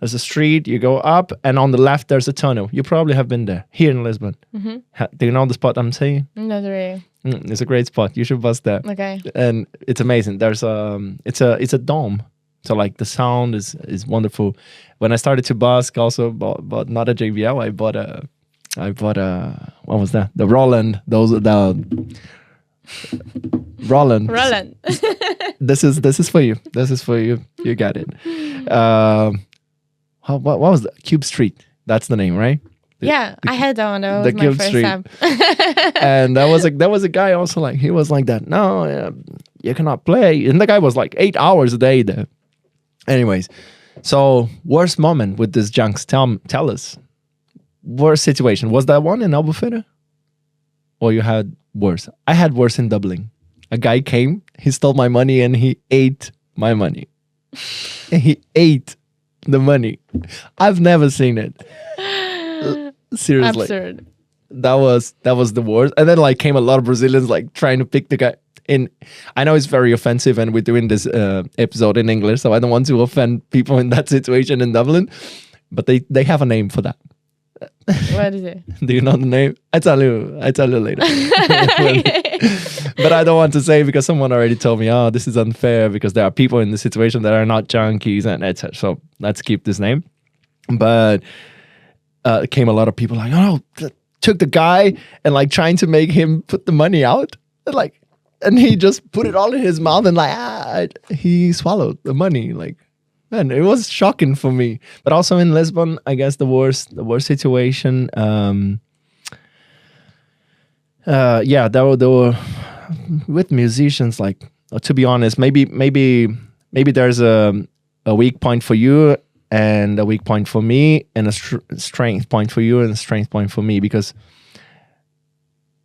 There's a street, you go up, and on the left there's a tunnel. You probably have been there, here in Lisbon. Do you know the spot I'm saying? Not really. It's a great spot. You should bus there. Okay. And it's amazing. There's it's a dome. So like the sound is wonderful. When I started to busk also, but not a JBL, I bought a what was that? The Roland. Roland. This is for you. This is for you. You got it. What was the Cube Street? That's the name, right? I had that one. That was my Cube first Street. time. And there was a guy also like, he was like that. No, you cannot play. And the guy was like 8 hours a day there. Anyways, so worst moment with this junks. Tell us. Worst situation. Was that one in Albufeira? Or you had worse? I had worse in Dublin. A guy came, he stole my money and he ate my money. He ate the money. I've never seen it. Seriously. Absurd. That was the worst. And then like came a lot of Brazilians like trying to pick the guy. I know it's very offensive and we're doing this episode in English, so I don't want to offend people in that situation in Dublin. But they have a name for that. What is it? Do you know the name? I tell you later. But I don't want to say because someone already told me, oh, this is unfair because there are people in the situation that are not junkies and etc. So let's keep this name. But came a lot of people like, oh, took the guy and like trying to make him put the money out. And he just put it all in his mouth and like, he swallowed the money. Like, man, it was shocking for me. But also in Lisbon, I guess the worst situation. There were with musicians. Like, to be honest, maybe there's a weak point for you and a weak point for me, and a strength point for you and a strength point for me, because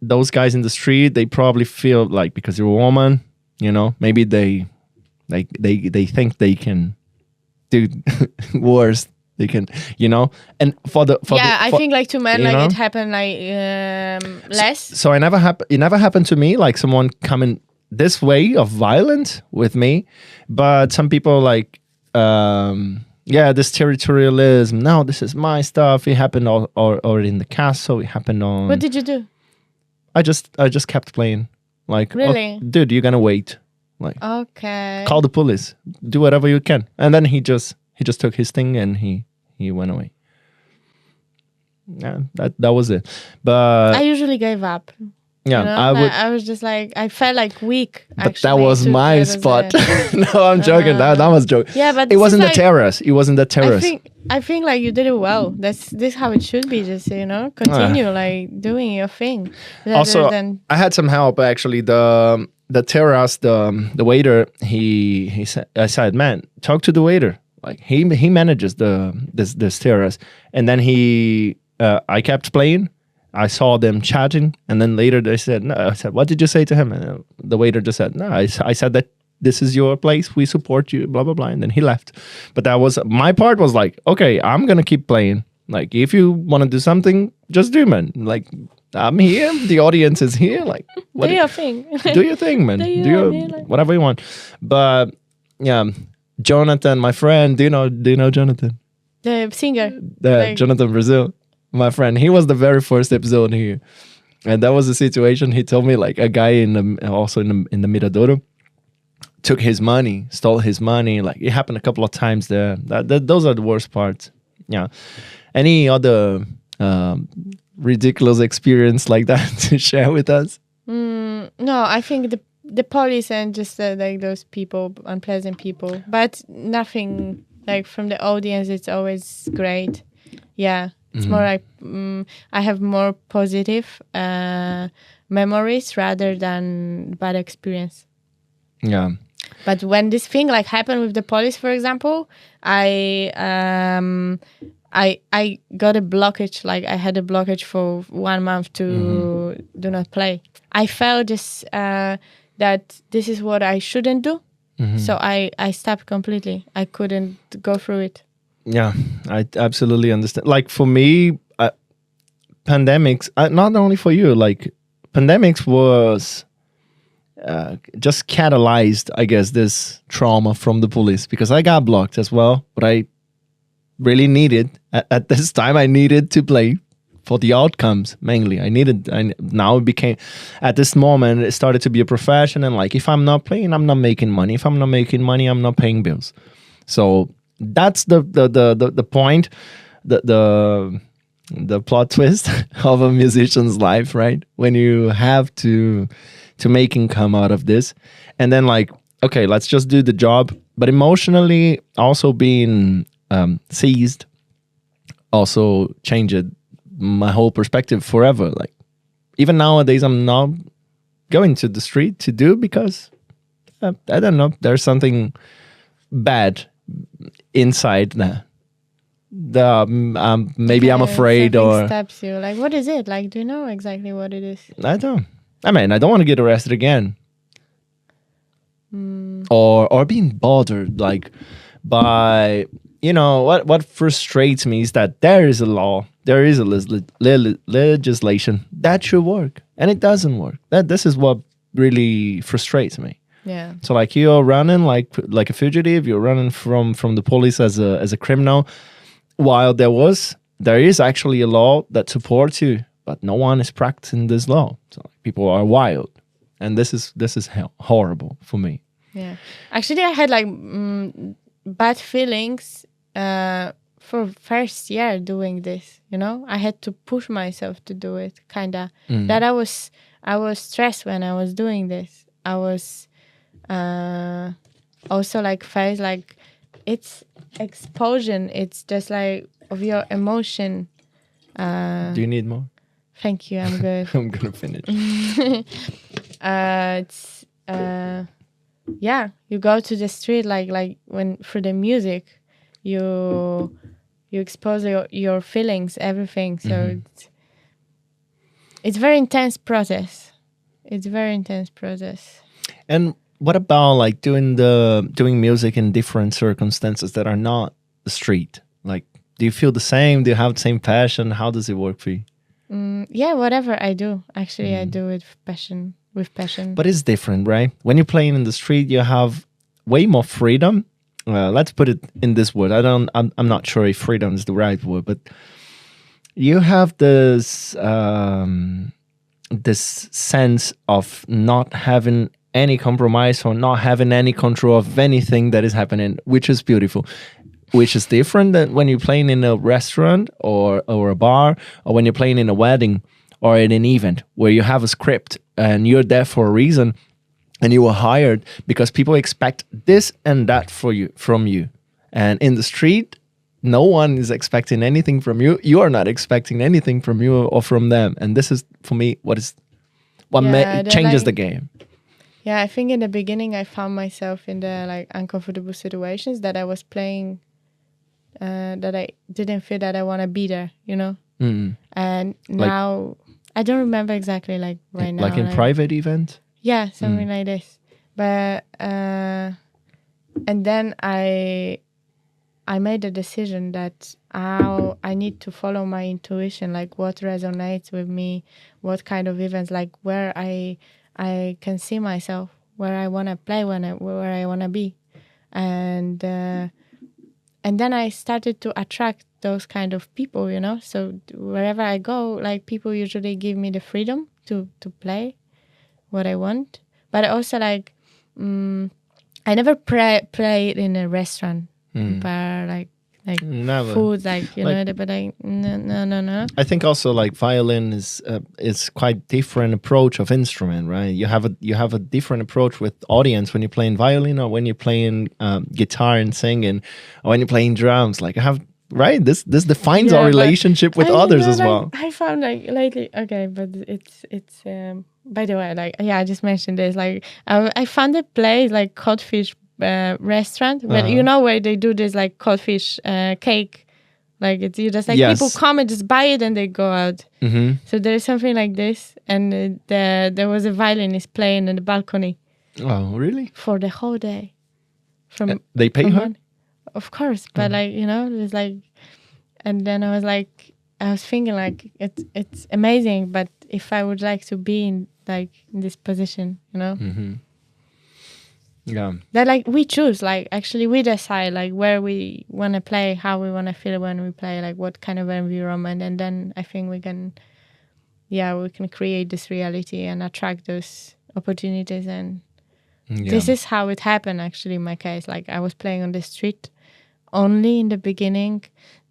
those guys in the street, they probably feel like because you're a woman, maybe they think they can do worse. They can, and I think like to men, like it happened like less. So it never happened to me, like someone coming this way of violence with me, but some people like, this territorialism. No, this is my stuff. It happened already in the castle. It happened on. What did you do? I just kept playing. Like, really? Oh, dude, you're gonna wait. Like, okay. Call the police. Do whatever you can. And then he just took his thing and he went away. Yeah, that was it. But I usually gave up. Yeah, I was just like, I felt like weak. But actually, that was my spot. No, I'm joking. That was joking. Yeah, but it wasn't the terrace. It wasn't the terrace. I think like you did it well. This how it should be. Just continue like doing your thing. Also, I had some help actually. The terrace, the waiter. He said, I said, man, talk to the waiter. Like he manages this terrace, and then I kept playing. I saw them chatting, and then later they said, no. I said, what did you say to him? And the waiter just said, no, I said that this is your place, we support you, blah, blah, blah. And then he left. But that was, my part was like, okay, I'm going to keep playing. Like, if you want to do something, just do, man. Like, I'm here, the audience is here. Like, do your thing. Do your thing, man. Do whatever you want. But, yeah, Jonathan, my friend, do you know Jonathan? The singer. Jonathan Brazil. My friend, he was the very first episode here, and that was the situation. He told me like a guy in the Miradouro took his money, stole his money. Like it happened a couple of times there. Those are the worst parts. Yeah. Any other ridiculous experience like that to share with us? No, I think the police and just like those people, unpleasant people, but nothing like from the audience. It's always great. Yeah. It's more like I have more positive memories rather than bad experience. Yeah. But when this thing like happened with the police, for example, I got a blockage. Like I had a blockage for 1 month to do not play. I felt just that this is what I shouldn't do. So I stopped completely. I couldn't go through it. Yeah, I absolutely understand. Like for me, pandemics, not only for you, like pandemics was just catalyzed, I guess, this trauma from the police, because I got blocked as well. But I really needed, at this time, I needed to play for the outcomes mainly. Now it became, at this moment, it started to be a profession. And like, if I'm not playing, I'm not making money. If I'm not making money, I'm not paying bills. So that's the point, the plot twist of a musician's life, right? When you have to make income out of this. And then like, okay, let's just do the job. But emotionally also being seized also changed my whole perspective forever. Like even nowadays, I'm not going to the street to do, because I don't know, there's something bad inside that. Maybe I'm afraid, or stops you. Like, what is it? Like, do you know exactly what it is? I don't want to get arrested again. Or being bothered like by, what frustrates me is that there is a law, there is a legislation that should work, and it doesn't work. This is what really frustrates me. Yeah. So like, you're running like a fugitive, you're running from the police as a criminal, while there is actually a law that supports you, but no one is practicing this law. So like, people are wild, and this is horrible for me. Yeah, actually, I had like bad feelings for first year doing this. I had to push myself to do it, kinda. That I was stressed when I was doing this. I was also like felt like it's explosion. It's just like of your emotion. Do you need more? Thank you. I'm good. I'm gonna finish. It's yeah. You go to the street like when through the music, you expose your feelings, everything. So it's very intense process. It's very intense process. And what about like doing music in different circumstances that are not the street? Like, do you feel the same? Do you have the same passion? How does it work for you? Yeah, whatever I do, actually, I do it with passion. But it's different, right? When you're playing in the street, you have way more freedom. Let's put it in this word. I'm not sure if freedom is the right word, but you have this sense of not having any compromise or not having any control of anything that is happening, which is beautiful. Which is different than when you're playing in a restaurant or a bar, or when you're playing in a wedding or in an event where you have a script and you're there for a reason, and you were hired because people expect this and that from you. And in the street, no one is expecting anything from you. You are not expecting anything from you or from them. And this is, for me, what changes the game. Yeah, I think in the beginning I found myself in the like uncomfortable situations that I was playing. That I didn't feel that I want to be there, And now I don't remember exactly like right now. Like in private event? Yeah, something like this. But and then I made a decision that I need to follow my intuition, like what resonates with me, what kind of events, like where I can see myself, where I want to play, where I want to be, and then I started to attract those kind of people, So wherever I go, like people usually give me the freedom to play what I want. But also like, I never played in a restaurant, bar, like never. Food, like but no. I think also like violin is quite different approach of instrument, right? You have a different approach with audience when you're playing violin or when you're playing guitar and singing, or when you're playing drums. Like right? This defines our relationship with others as well. I found like lately, okay, but it's by the way, like I just mentioned this. Like I found a place like Codfish restaurant, but where they do this like codfish cake, like it's you just like people come and just buy it and they go out. So there is something like this, and there was a violinist playing in the balcony. Oh, really? For the whole day. They pay her? of course, but like, you know, it's like, and then I was thinking like it's amazing, but if I would like to be in this position, you know. Yeah. That like we choose, like actually we decide like where we want to play, how we want to feel when we play, like what kind of environment, and then I think we can create this reality and attract those opportunities. And this is how it happened actually in my case. Like I was playing on the street only in the beginning,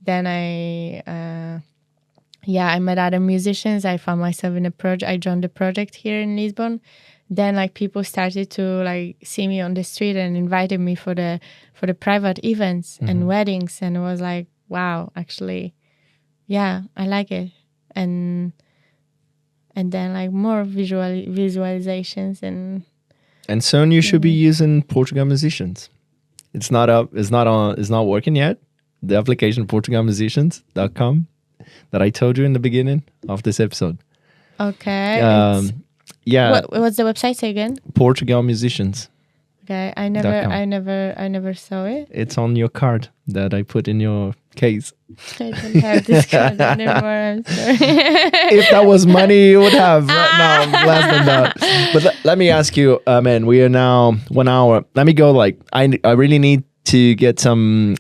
then I met other musicians. I found myself in a project. I joined the project here in Lisbon. Then like people started to like see me on the street and invited me for the private events and weddings, and it was like, wow, actually, yeah, I like it. And then like more visualizations and soon you should be using Portugal musicians. It's not working yet. The application portugalmusicians.com that I told you in the beginning of this episode. Okay. Yeah. What's the website say again? Portugal Musicians. Okay, I never saw it. It's on your card that I put in your case. I don't have this card anymore. I'm sorry. If that was money, you would have. Right now, less than that. But let me ask you, man. We are now 1 hour. Let me go. Like, I really need to get some.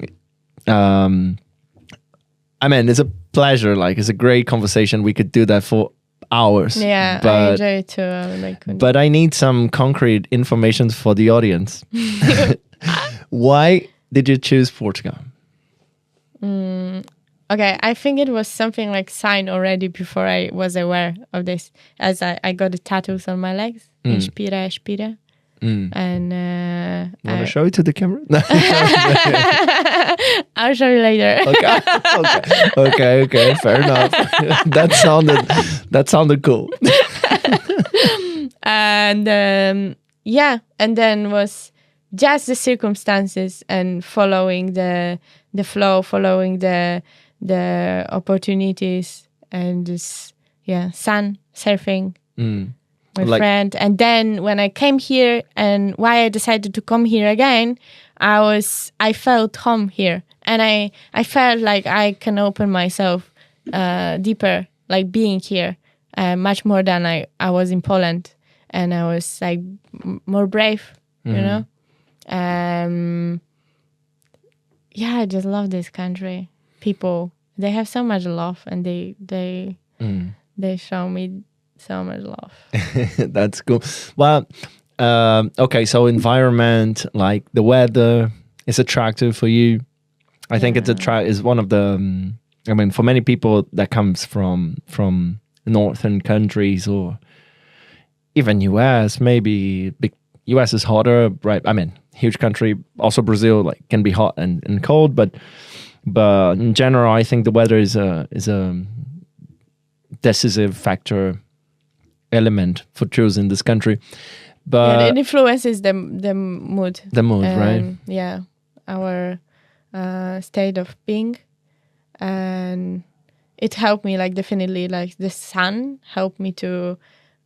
It's a pleasure. Like, it's a great conversation. We could do that for hours. Yeah, but, I enjoy it too. But I need some concrete information for the audience. Why did you choose Portugal? Okay, I think it was something like signed already before I was aware of this, as I got the tattoos on my legs. Inspira. And want to show it to the camera? I'll show you later. Okay. Fair enough. That sounded cool. And and then was just the circumstances and following the flow, following the opportunities, and just sun, surfing. My friend. And then when I came here, and why I decided to come here again, I felt home here, and I felt like I can open myself deeper, like being here, much more than I was in Poland, and I was like more brave, you know. I just love this country. People, they have so much love, and they show me so much love. That's cool. Well, okay, so environment, like the weather, is attractive for you. I think it's is one of the. For many people that comes from northern countries or even US, maybe US is hotter, right? Huge country. Also, Brazil can be hot and cold, but in general, I think the weather is a decisive factor. Element for choosing this country, but it influences the mood. The mood, right? Yeah, our state of being, and it helped me. Definitely, the sun helped me to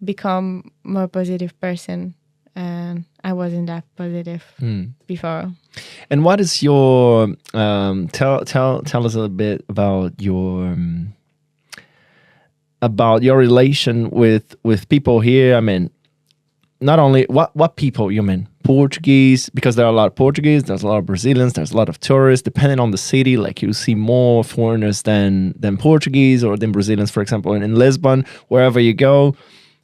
become more positive person, and I wasn't that positive before. And what is your tell us a little bit about your. About your relation with people here. Not only what people you mean Portuguese, because there are a lot of Portuguese, there's a lot of Brazilians, there's a lot of tourists. Depending on the city, like you see more foreigners than Portuguese or than Brazilians. For example, in Lisbon, wherever you go,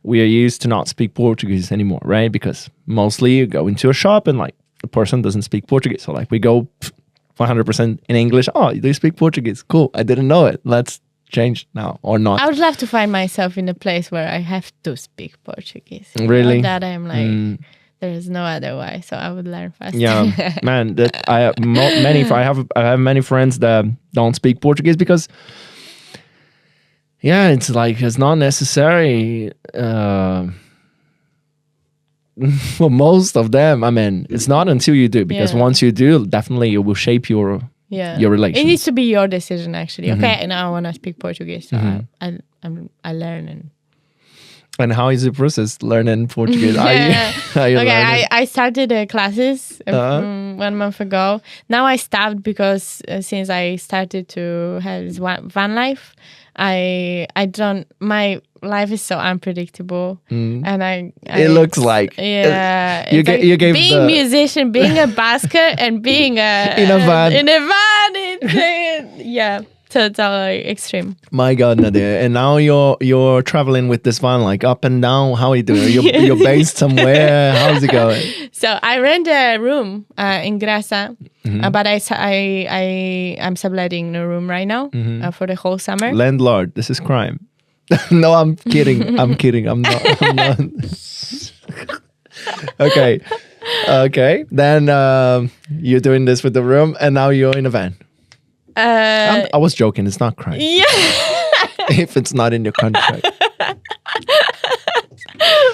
we are used to not speak Portuguese anymore, right? Because mostly you go into a shop and the person doesn't speak Portuguese, so we go 100% in English. Oh, they speak Portuguese, cool, I didn't know it, let's change now or not. I would love to find myself in a place where I have to speak Portuguese. Really? That I'm there is no other way, so I would learn fast. Yeah, man. That I have I have many friends that don't speak Portuguese because, it's it's not necessary for most of them. It's not until you do, because once you do, definitely it will shape your relations. It needs to be your decision, actually. Okay, now I want to speak Portuguese, so I learn. And how is the process learning Portuguese? Are you Okay, learning? I started classes 1 month ago. Now I stopped because since I started to have this van life, I don't. My life is so unpredictable, and It looks like you gave being musician, being a busker, and being in a van. Yeah, totally extreme. My God, Nadeya. And now you're traveling with this van, like up and down. How are you doing? You're based somewhere. How's it going? So I rent a room in Grasa, but I'm subletting the room right now for the whole summer. Landlord, this is crime. No, I'm kidding. I'm kidding. I'm not. Okay. Then you're doing this with the room, and now you're in a van. I was joking. It's not crime. Yeah. If it's not in your contract.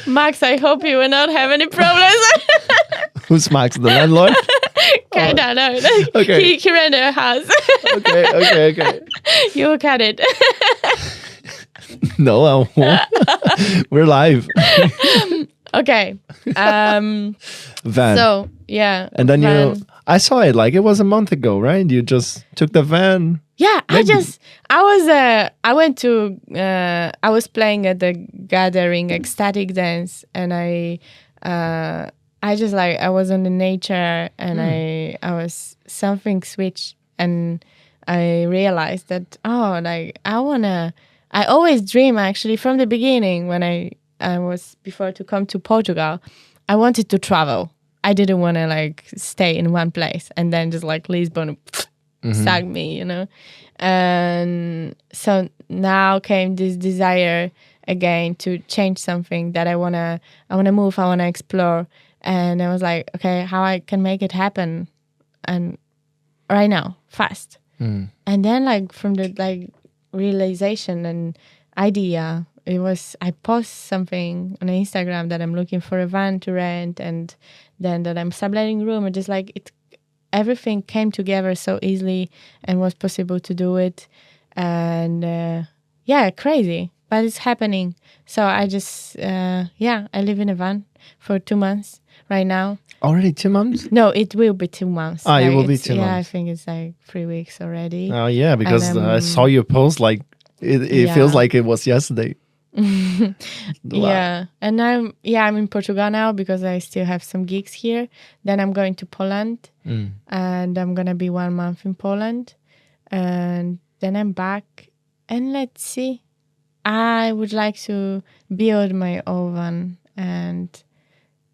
Max, I hope you will not have any problems. Who's Max, the landlord? I don't know. Okay. He ran a house. Okay. You will cut it. No, I won't. We're live. Okay. Van. So yeah. And then van. I saw it like it was a month ago, right? You just took the van. Yeah, Maybe. I was playing at the gathering ecstatic dance, and I was in the nature, and I was something switched, and I realized that I always dream actually from the beginning when I was before to come to Portugal, I wanted to travel. I didn't want to like stay in one place and then just like Lisbon sucked me, you know. And so now came this desire again to change something that I wanna move, I wanna explore. And I was like, okay, how I can make it happen and right now, fast. And then like from the like realization and idea, it was I post something on Instagram that I'm looking for a van to rent, and then that I'm subletting room, and just like everything came together so easily and was possible to do it. And crazy, but it's happening. So I just I live in a van for 2 months right now. Already 2 months? No, it will be 2 months. It will be 2 months. Yeah, I think it's like 3 weeks already. Oh yeah, because I saw your post like it feels like it was yesterday. Wow. Yeah, and I'm in Portugal now because I still have some gigs here. Then I'm going to Poland, and I'm gonna be 1 month in Poland, and then I'm back. And let's see, I would like to build my own van and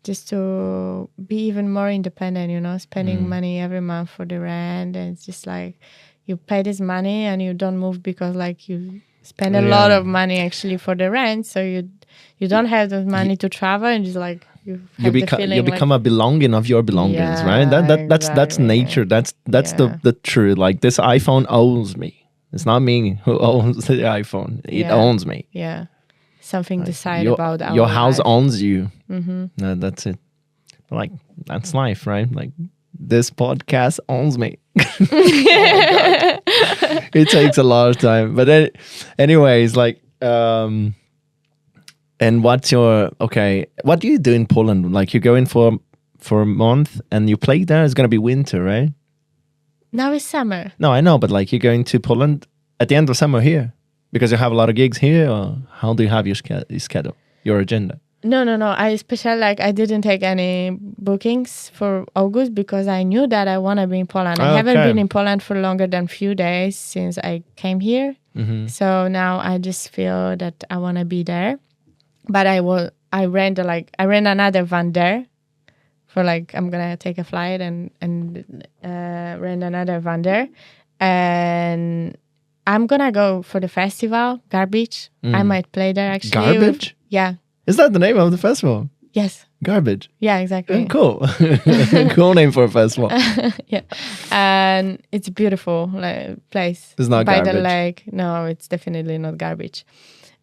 just to be even more independent. You know, spending money every month for the rent, and it's just like you pay this money and you don't move because like you spend a lot of money actually for the rent, so you don't have the money to travel, and just like you become a belonging of your belongings, right? That's nature. That's the truth. Like this iPhone owns me. It's not me who owns the iPhone. It owns me. Yeah, something decided about our your house life. owns you. That's it. Like that's life, right? Like this podcast owns me. Oh, it takes a lot of time, but anyways, like and what do you do in Poland? Like you go in for a month and you play there. It's gonna be winter, right? Now it's summer. No, I know, but like you're going to Poland at the end of summer here because you have a lot of gigs here, or how do you have your schedule, your agenda? No. I didn't take any bookings for August because I knew that I want to be in Poland. I haven't been in Poland for longer than few days since I came here. So now I just feel that I want to be there. But I rent another van there for like I'm gonna take a flight and rent another van there, and I'm gonna go for the festival Garbage. I might play there actually. Garbage? Yeah. Is that the name of the festival? Yes. Garbage. Yeah, exactly. Cool. Cool name for a festival. Yeah. And it's a beautiful place. It's not by garbage. the lake. No, it's definitely not garbage.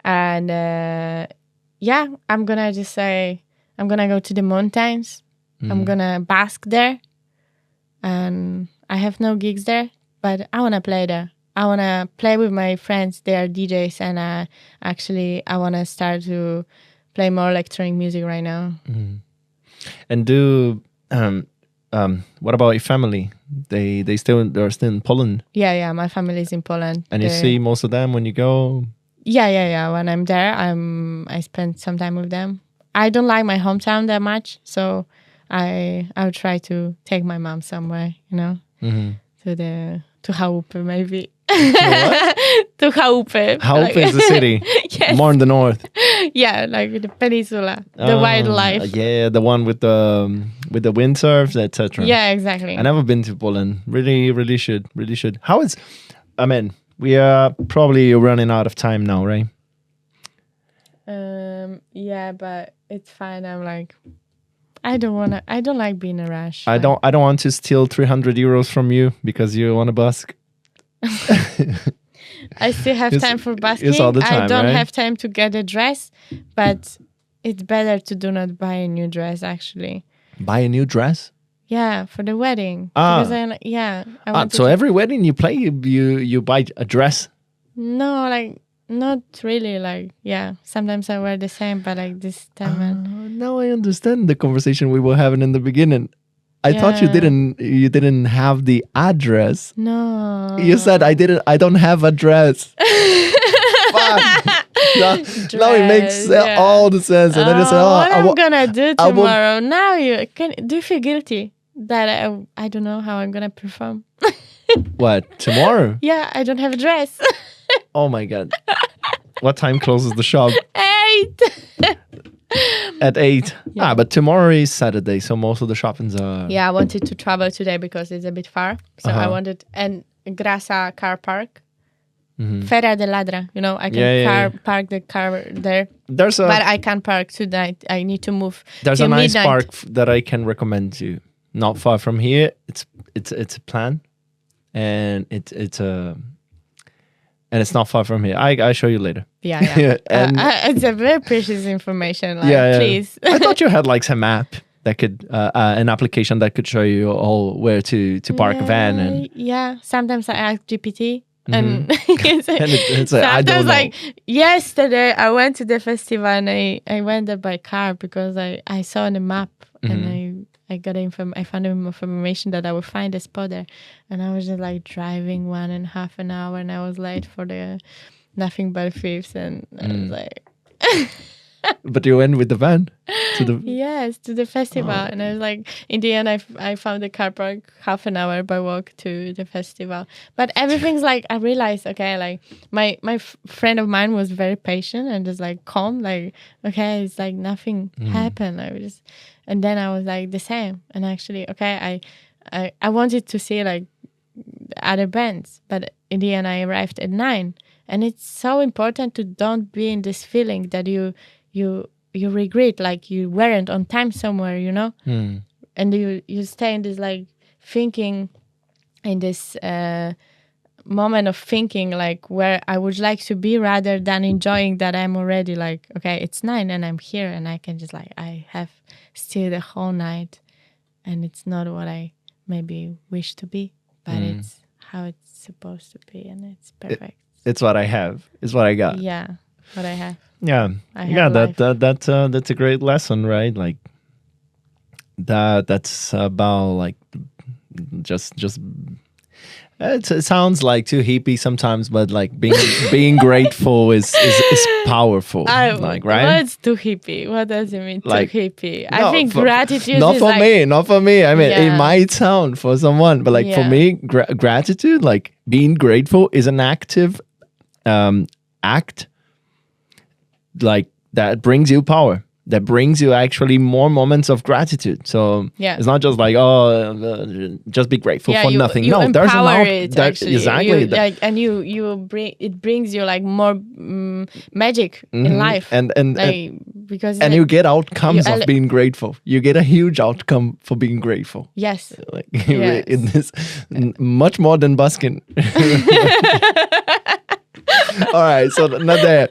And I'm gonna just say I'm gonna go to the mountains. I'm gonna bask there. And I have no gigs there, but I wanna play there. I wanna play with my friends. They are DJs, and I wanna start to play more electronic music right now. And do what about your family? They're still in Poland. Yeah. My family is in Poland. And you see most of them when you go. Yeah. When I'm there, I spend some time with them. I don't like my hometown that much, so I'll try to take my mom somewhere, to Haupe maybe. To Haupe. Haupe is the city. Yes. More in the north. Yeah, like the peninsula, the wildlife. Yeah, the one with the windsurfs, etc. Yeah, exactly. I never been to Poland. Really should. How is? I mean, we are probably running out of time now, right? Yeah, but it's fine. I'm like, I don't like being in a rush. I don't want to steal 300 euros from you because you want to busk. I still have time for busking. It's all the time, I don't right? have time to get a dress, but it's better to do not buy a new dress, actually. Buy a new dress? Yeah, for the wedding. Ah. Because I want So every wedding you play, you buy a dress? No, like, not really. Like, yeah, sometimes I wear the same, but like this time. Now I understand the conversation we were having in the beginning. I thought you didn't have the address. No. You said I don't have a dress. Fuck. Now it makes all the sense. And then you said, what I'm gonna do tomorrow? Now do you feel guilty that I don't know how I'm gonna perform? What, tomorrow? Yeah, I don't have a dress. Oh my God. What time closes the shop? 8. At 8. Yeah. But tomorrow is Saturday, so most of the shoppings are... Yeah, I wanted to travel today because it's a bit far. So I wanted... And Grasa car park. Feria de Ladra, I can park the car there. But I can't park tonight. I need to move. There's a nice midnight. park that I can recommend to you. Not far from here. It's a plan. And it's not far from here. I show you later. Yeah. And it's a very precious information. Like, please. I thought you had like some app that could an application that could show you all where to park a van. And yeah, sometimes I ask GPT. And it's I don't know. Like yesterday I went to the festival and I went there by car because I saw on the map and I got I found information that I would find a spot there, and I was just like driving 1.5 an hour and I was late for the Nothing But Thieves, and I was like But you went with the van to the yes, to the festival. And I was like, in the end I found the car park 1/2 an hour by walk to the festival. But everything's like, I realized, okay, like my friend of mine was very patient and just like calm, like, okay, it's like nothing happened. And then I was like the same. And actually, okay, I wanted to see like other bands, but in the end I arrived at 9. And it's so important to don't be in this feeling that you regret, like you weren't on time somewhere, and you stay in this like thinking, in this moment of thinking, like where I would like to be, rather than enjoying that I'm already like, okay, it's 9 and I'm here and I can just like, I have still the whole night, and it's not what I maybe wish to be, but it's how it's supposed to be, and it's perfect. It's what I have. It's what I got. Yeah, what I have. Yeah, that's a great lesson, right? Like that's about like just it sounds like too hippie sometimes, but like being grateful is powerful. Like, right? What's too hippie? What does it mean, like, too hippie? I think gratitude not is for like, me, not for me. I mean, it might sound for someone, but like for me, gratitude, like being grateful, is an active act, like that brings you power, that brings you actually more moments of gratitude. So it's not just like, just be grateful for nothing. You there's an it, exactly and it brings you like more magic in life, and like, because you get outcomes of being grateful. You get a huge outcome for being grateful. Yes, like in this much more than busking. All right, so Nadeya,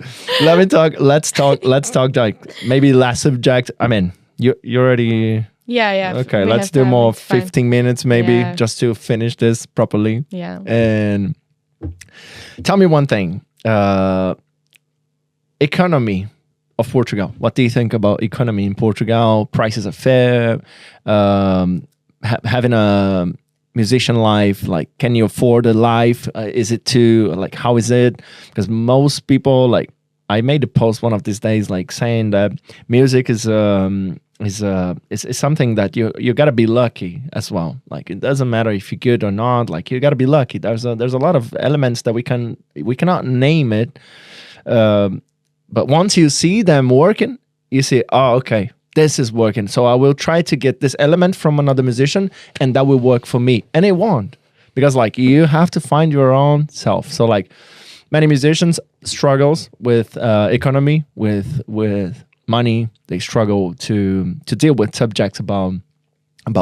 let's talk like maybe last subject. I mean, you already... Yeah. Okay, let's do more 15 minutes maybe, just to finish this properly. Yeah. And tell me one thing. Economy of Portugal. What do you think about economy in Portugal? Prices are fair. Having a musician life, like, can you afford a life? Is it too, like, how is it? Because most people, like, I made a post one of these days, like, saying that music is something that you gotta be lucky as well. Like, it doesn't matter if you're good or not. Like, you gotta be lucky. There's a lot of elements that we cannot name it. But once you see them working, you say, oh, okay, this is working. So I will try to get this element from another musician, and that will work for me. And it won't, because, like, you have to find your own self. So, like, many musicians struggles with economy, with money. They struggle to deal with subjects about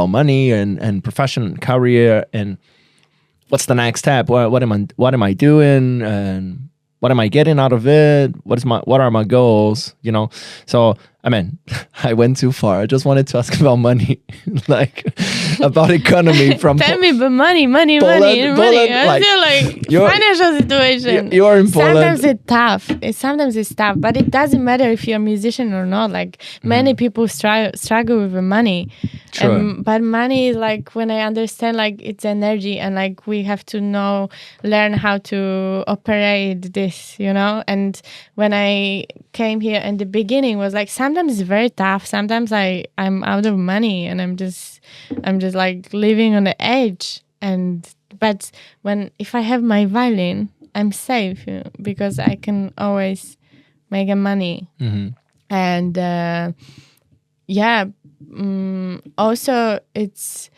money and profession and career, and what's the next step? What am I doing? And what am I getting out of it? What are my goals? You know? So, I mean, I went too far. I just wanted to ask about money, like, about economy from Tell me about money. Poland, I feel like financial situation. You are in Poland. Sometimes it's tough, but it doesn't matter if you're a musician or not. Like, many people struggle with the money. True. But money is, like, when I understand, like, it's energy, and, like, we have to learn how to operate this, you know? And when I came here in the beginning, was like, sometimes it's very tough. Sometimes I'm out of money, and I'm just like living on the edge. But if I have my violin, I'm safe, you know, because I can always make money. Mm-hmm. And also it's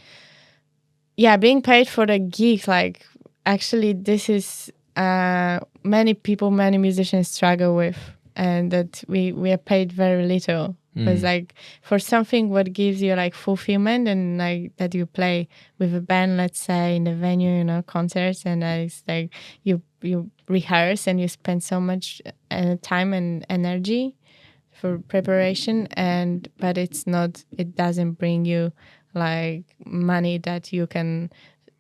being paid for the gig. Like, actually, this is many musicians struggle with, and that we are paid very little. Because, like, for something what gives you, like, fulfillment, and, like, that you play with a band, let's say, in the venue, you know, concerts, and it's like you rehearse and you spend so much time and energy for preparation, but it doesn't bring you, like, money that you can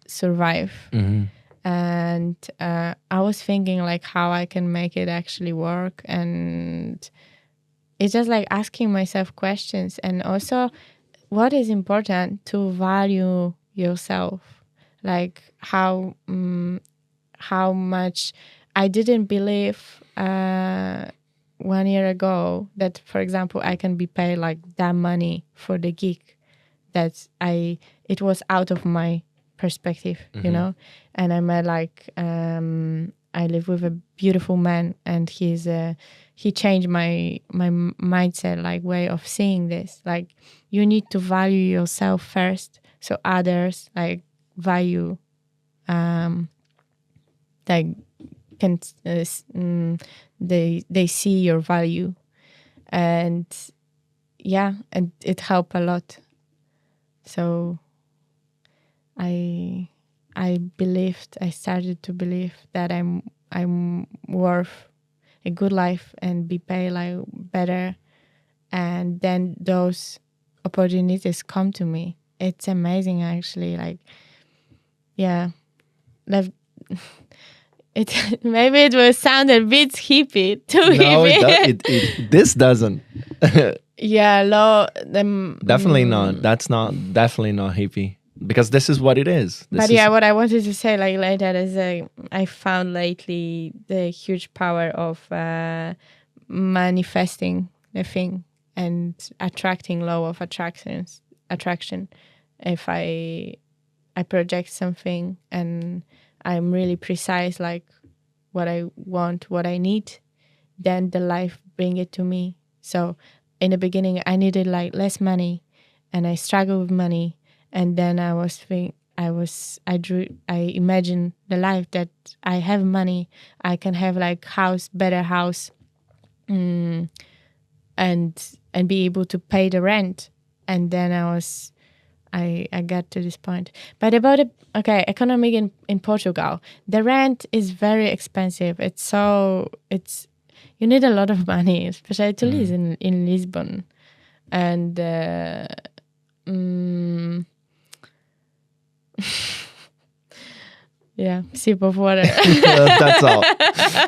survive. Mm-hmm. And I was thinking, like, how I can make it actually work, and it's just, like, asking myself questions. And also, what is important to value yourself, like, how much I didn't believe 1 year ago that, for example, I can be paid, like, that money for the gig, that it was out of my perspective, you know. And I met, like, I live with a beautiful man, and he changed my mindset, like, way of seeing this. Like, you need to value yourself first, so others, like, value, like, can they see your value, and and it helped a lot. So I started to believe that I'm worth a good life and be paid, like, better, and then those opportunities come to me. It's amazing, actually. Like, it maybe it will sound a bit hippie, hippie. This doesn't. Definitely not. That's definitely not hippie. Because this is what it is. What I wanted to say, like, later is I found lately the huge power of manifesting the thing and attracting law of attraction. If I project something and I'm really precise, like, what I want, what I need, then the life bring it to me. So in the beginning, I needed, like, less money, and I struggled with money. And then I imagined the life that I have money, I can have, like, better house, and be able to pay the rent. And then I got to this point. But about economic in Portugal, the rent is very expensive. You need a lot of money, especially to live in Lisbon, and Yeah, sip of water. That's all.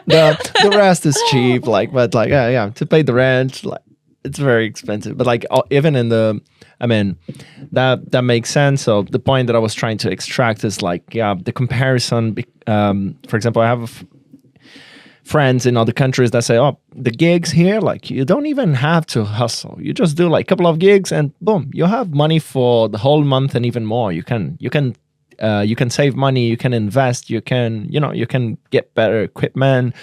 The rest is cheap. Yeah, to pay the rent, like it's very expensive. But like even in that makes sense. So the point that I was trying to extract is like, yeah, the comparison. For example, I have friends in other countries that say, oh, the gigs here, like you don't even have to hustle. You just do like a couple of gigs and boom, you have money for the whole month and even more. You can save money, you can invest, you can get better equipment,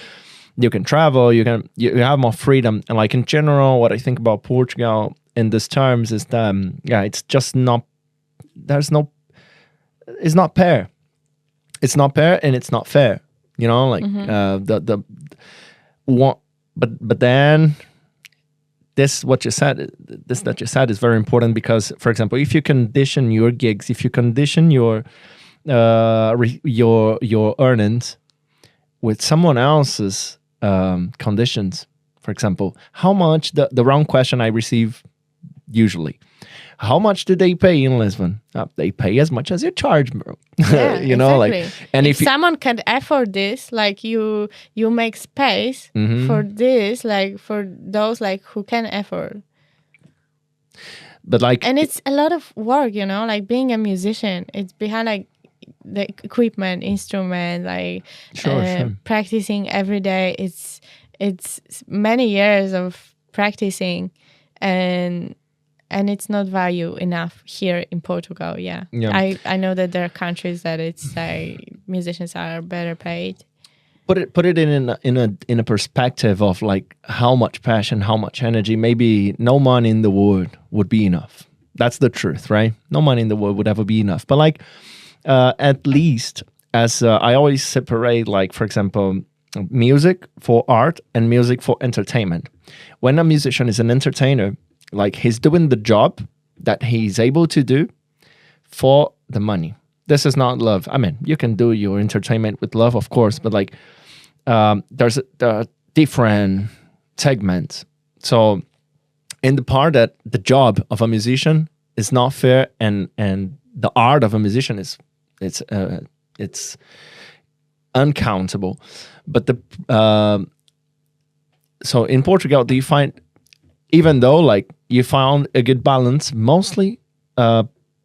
you can travel, you have more freedom. And like in general, what I think about Portugal in these terms is that it's just not, it's not fair. It's not fair and it's not fair. But then this that you said is very important, because, for example, if you condition your gigs, if you condition your earnings with someone else's conditions, for example, how much the wrong question I receive usually. How much do they pay in Lisbon? They pay as much as you charge, bro. Yeah, exactly. And if someone can afford this, like you make space for this, like for those like who can afford. But like, and it's a lot of work, like being a musician. It's behind like the equipment, instrument, like sure. practicing every day. It's many years of practicing, and it's not value enough here in Portugal. Yeah. I know that there are countries that it's like musicians are better paid. Put it in a perspective of like how much passion, how much energy. Maybe no money in the world would be enough. That's the truth, right? No money in the world would ever be enough. But like at least as I always separate, like, for example, music for art and music for entertainment. When a musician is an entertainer, like he's doing the job that he's able to do for the money. This is not love. I mean, you can do your entertainment with love, of course, but like there's different segments. So in the part that the job of a musician is not fair, and the art of a musician it's uncountable. But so in Portugal, do you find, even though like you found a good balance, mostly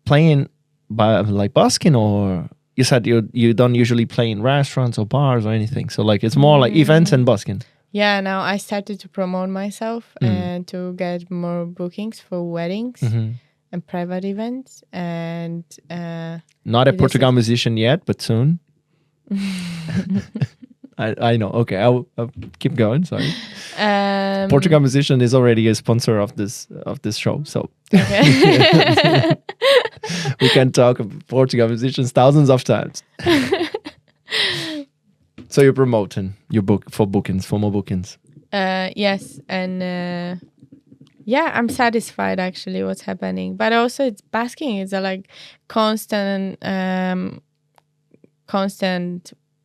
playing by like busking, or you said you don't usually play in restaurants or bars or anything, so like it's more like events and busking? Yeah, now I started to promote myself and to get more bookings for weddings and private events, and not a Portugal musician yet, but soon. I know. Okay, I'll keep going. Sorry. Portugal musician is already a sponsor of this show, so okay. We can talk about Portugal musicians thousands of times. So you're promoting your book for more bookings. Yes, and yeah, I'm satisfied actually what's happening, but also it's basking. It's a like constant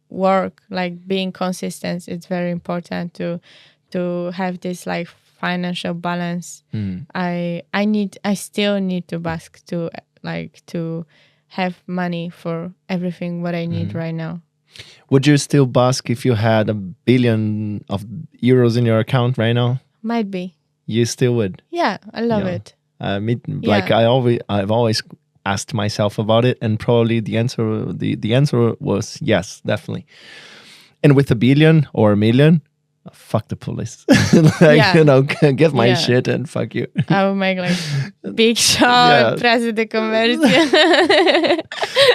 work, like being consistent. It's very important to have this like financial balance. I still need to bask to have money for everything what I need right now. Would you still bask if you had €1 billion in your account right now? Might be. You still would? Yeah, I love it. Like I've always asked myself about it, and probably the answer was yes, definitely. And with $1 billion or $1 million, fuck the police. Get my shit and fuck you. I will make like big show, president conversion.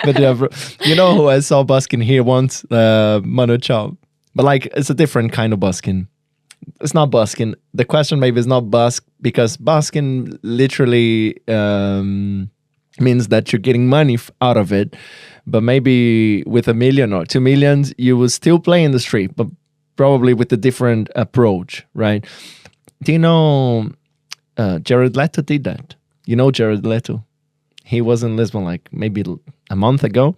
But yeah, bro, you know who I saw busking here once? Manu Chao. But like, it's a different kind of busking. It's not busking. The question maybe is not busk, because busking literally means that you're getting money out of it. But maybe with $1 million or $2 million, you will still play in the street, but probably with a different approach, right? Do you know Jared Leto did that? You know Jared Leto? He was in Lisbon like maybe a month ago.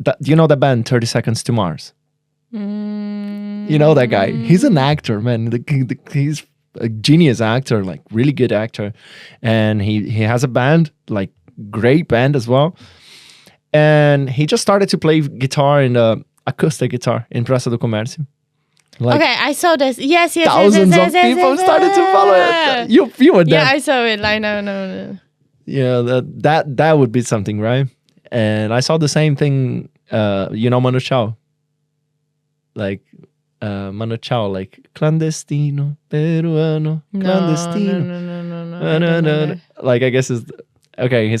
Do you know the band 30 Seconds to Mars? You know that guy? He's an actor, man. He's a genius actor, like really good actor. And he has a band, like great band as well. And he just started to play guitar in the acoustic guitar in Praça do Comércio. Like, okay, I saw this. Yes. thousands of people started to follow it. You were there. Yeah, I saw it. Like, no. Yeah, that would be something, right? And I saw the same thing, Manu Chao. Like, Manu Chao, like, clandestino, peruano, clandestino. No. Like, I guess he's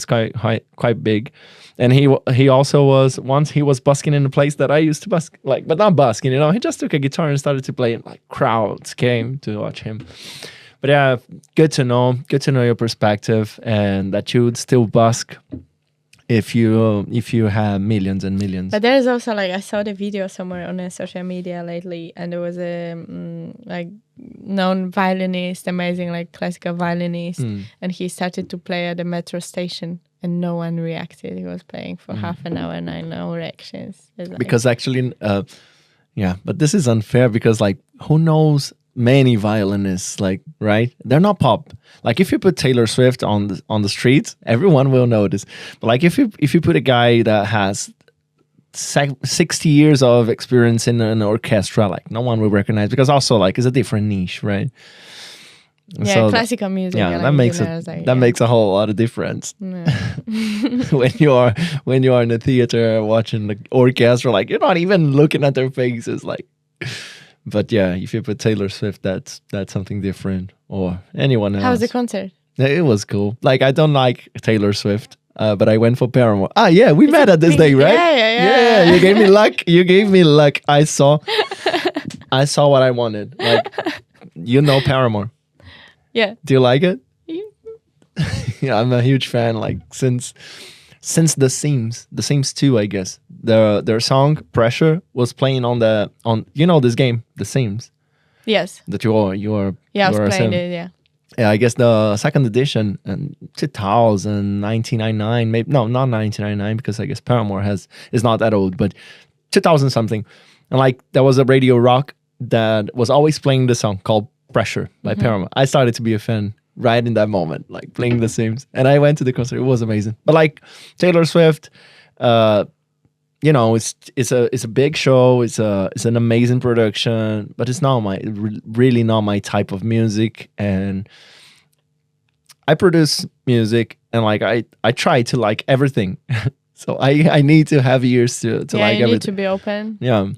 quite big. And he also was busking in a place that I used to busk, like, but not busking, he just took a guitar and started to play, and like crowds came to watch him. But yeah, good to know your perspective, and that you would still busk if you have millions and millions. But there is also, like, I saw the video somewhere on social media lately, and there was a like known violinist, amazing, like, classical violinist, and he started to play at the metro station, and no one reacted. He was playing for half an hour, and no reactions. Like, because actually, but this is unfair, because, like, who knows many violinists, like, right? They're not pop. Like, if you put Taylor Swift on the streets, everyone will notice. But like, if you put a guy that has 60 years of experience in an orchestra, like, no one will recognize, because also, like, it's a different niche, right? Yeah, so classical music. Yeah, that makes a whole lot of difference. Yeah. when you are in the theater watching the orchestra, like, you're not even looking at their faces, like. But yeah, if you put Taylor Swift, that's something different, or anyone else. How was the concert? It was cool. Like, I don't like Taylor Swift, but I went for Paramore. Yeah, we met at this day, right? Yeah. You gave me luck. I saw what I wanted. Like, Paramore. Yeah. Do you like it? Yeah, I'm a huge fan. Like, since The Sims 2, I guess. Their song Pressure was playing on this game, The Sims. Yes. That you are. Yeah, I was playing it. Yeah. Yeah, I guess the second edition in 2000, 1999, maybe not 1999, because I guess Paramore is not that old, but 2000 something, and like there was a radio rock that was always playing the song called Pressure by Paramore. I started to be a fan right in that moment, like playing The Sims, and I went to the concert. It was amazing. But like Taylor Swift, it's a big show. It's an amazing production, but it's not really not my type of music. And I produce music, and like I try to like everything. So I need to have ears to like everything. Yeah, you need to be open. Yeah.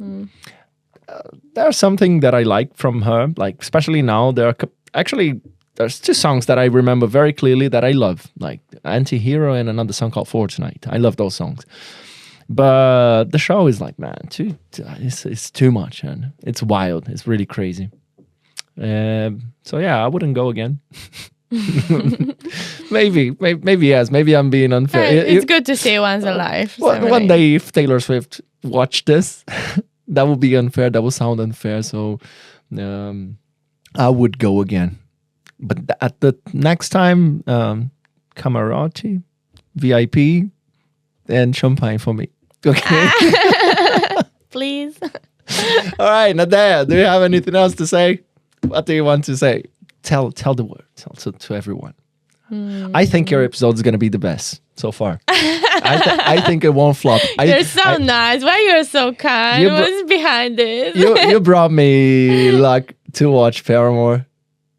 There's something that I like from her, like especially now. There's two songs that I remember very clearly that I love, like Anti-Hero and another song called Fortnite. I love those songs. But the show is like, man, it's too much, and it's wild. It's really crazy. So yeah, I wouldn't go again. maybe yes. Maybe I'm being unfair. It's good to see one's alive. One day, if Taylor Swift watched this, that would be unfair. That would sound unfair. So I would go again. But at the next time, camarote, VIP, and champagne for me. Okay. Please. All right, Nadeya, do you have anything else to say? What do you want to say? Tell the word. Tell to everyone. I think your episode is going to be the best so far. I think it won't flop. You're so nice. Why you're so kind? What's behind this? You brought me luck to watch Paramore,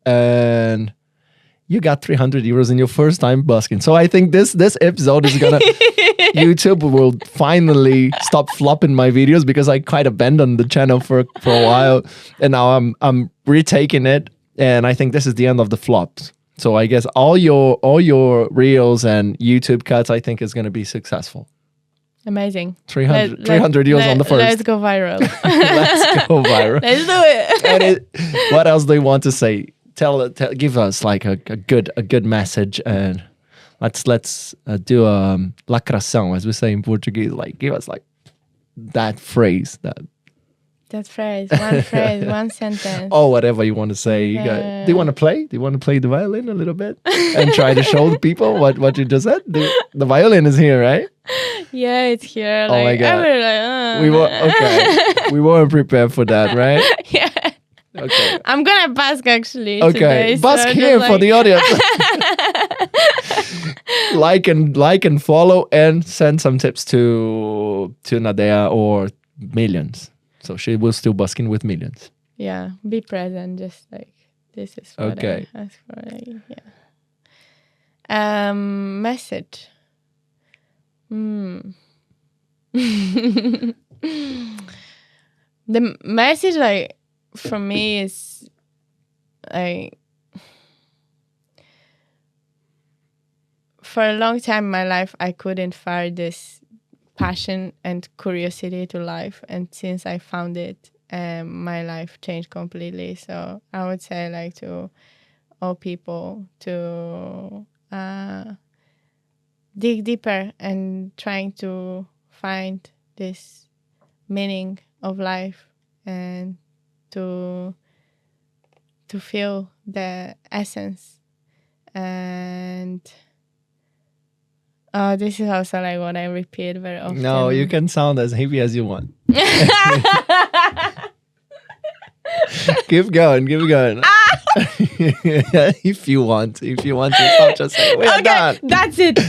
and you got 300 euros in your first time busking. So I think this episode is gonna YouTube will finally stop flopping my videos, because I quite abandoned the channel for a while, and now I'm retaking it, and I think this is the end of the flops. So I guess all your reels and YouTube cuts, I think, is gonna be successful. Amazing. 300 euros on the first. Let's go viral. Let's go viral. Let's do it. What else do you want to say? Give us like a good message, and let's do lacração, as we say in Portuguese. Like, give us like that phrase, one sentence. Oh, whatever you want to say. Do you want to play? Do you want to play the violin a little bit and try to show the people what you just said? The violin is here, right? Yeah, it's here. Oh my God. We weren't prepared for that, right? Yeah. Okay. I'm gonna busk actually. Okay, today, busk so here for the audience. like and follow and send some tips to Nadeya or millions. So she will still busking with millions. Yeah, be present. Just like this is what Okay. I ask for. Yeah. Message. The message, like, for me is like, for a long time in my life, I couldn't find this passion and curiosity to life, and since I found it, my life changed completely. So I would say, like, to all people to dig deeper and trying to find this meaning of life and to feel the essence. And this is also like what I repeat very often. No, you can sound as heavy as you want. Keep going. If you want to stop, just say we're done. That's it.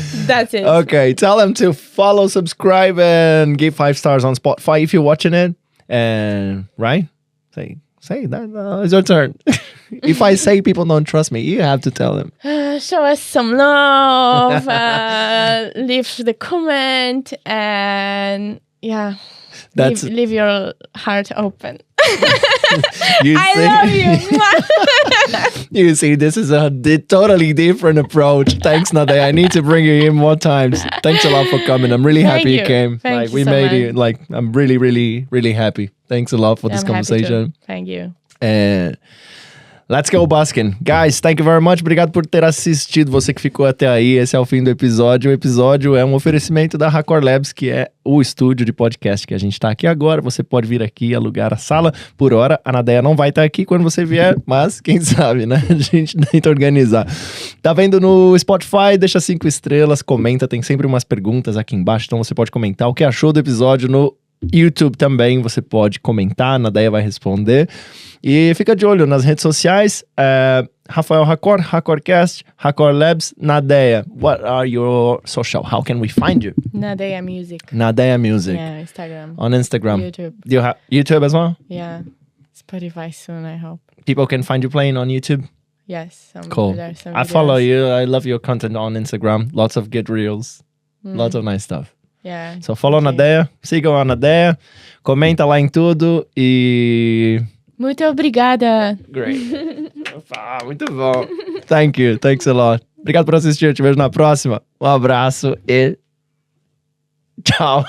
Okay, tell them to follow, subscribe, and give 5 stars on Spotify if you're watching it. And right, say that. It's your turn. If I say people don't trust me, you have to tell them. Show us some love. Leave the comment, and yeah, leave your heart open. I love you. You see, this is a totally different approach. Thanks, Nadeya. I need to bring you in more times. Thanks a lot for coming. I'm really happy you came. Thank you we so made much. it. Like, I'm really, really, really happy. Thanks a lot for this conversation. Thank you. And let's go busking. Guys, thank you very much. Obrigado por ter assistido. Você que ficou até aí. Esse é o fim do episódio. O episódio é um oferecimento da RACoR Labs, que é o estúdio de podcast que a gente tá aqui agora. Você pode vir aqui e alugar a sala. Por hora, a Nadeya não vai estar aqui quando você vier, mas quem sabe, né? A gente tenta organizar. Tá vendo no Spotify? Deixa 5 estrelas, comenta. Tem sempre umas perguntas aqui embaixo, então você pode comentar o que achou do episódio. No YouTube também você pode comentar, a Nadeya vai responder. E fica de olho nas redes sociais. Raphael RACoR, RACoRCAST, RACoR Labs, Nadeya. What are your social? How can we find you? Nadeya Music. Nadeya Music. Yeah, Instagram. On Instagram. YouTube. Do you have YouTube as well? Yeah. Spotify soon, I hope. People can find you playing on YouTube? Yes. Cool. There's some I videos. follow you. I love your content on Instagram. Lots of good reels. Lots of nice stuff. Yeah. So follow Nadeya. Sigam a Nadeya. Comenta lá em tudo e... Muito obrigada. Great. Muito bom. Thank you. Thanks a lot. Obrigado por assistir. Eu te vejo na próxima. Um abraço e tchau.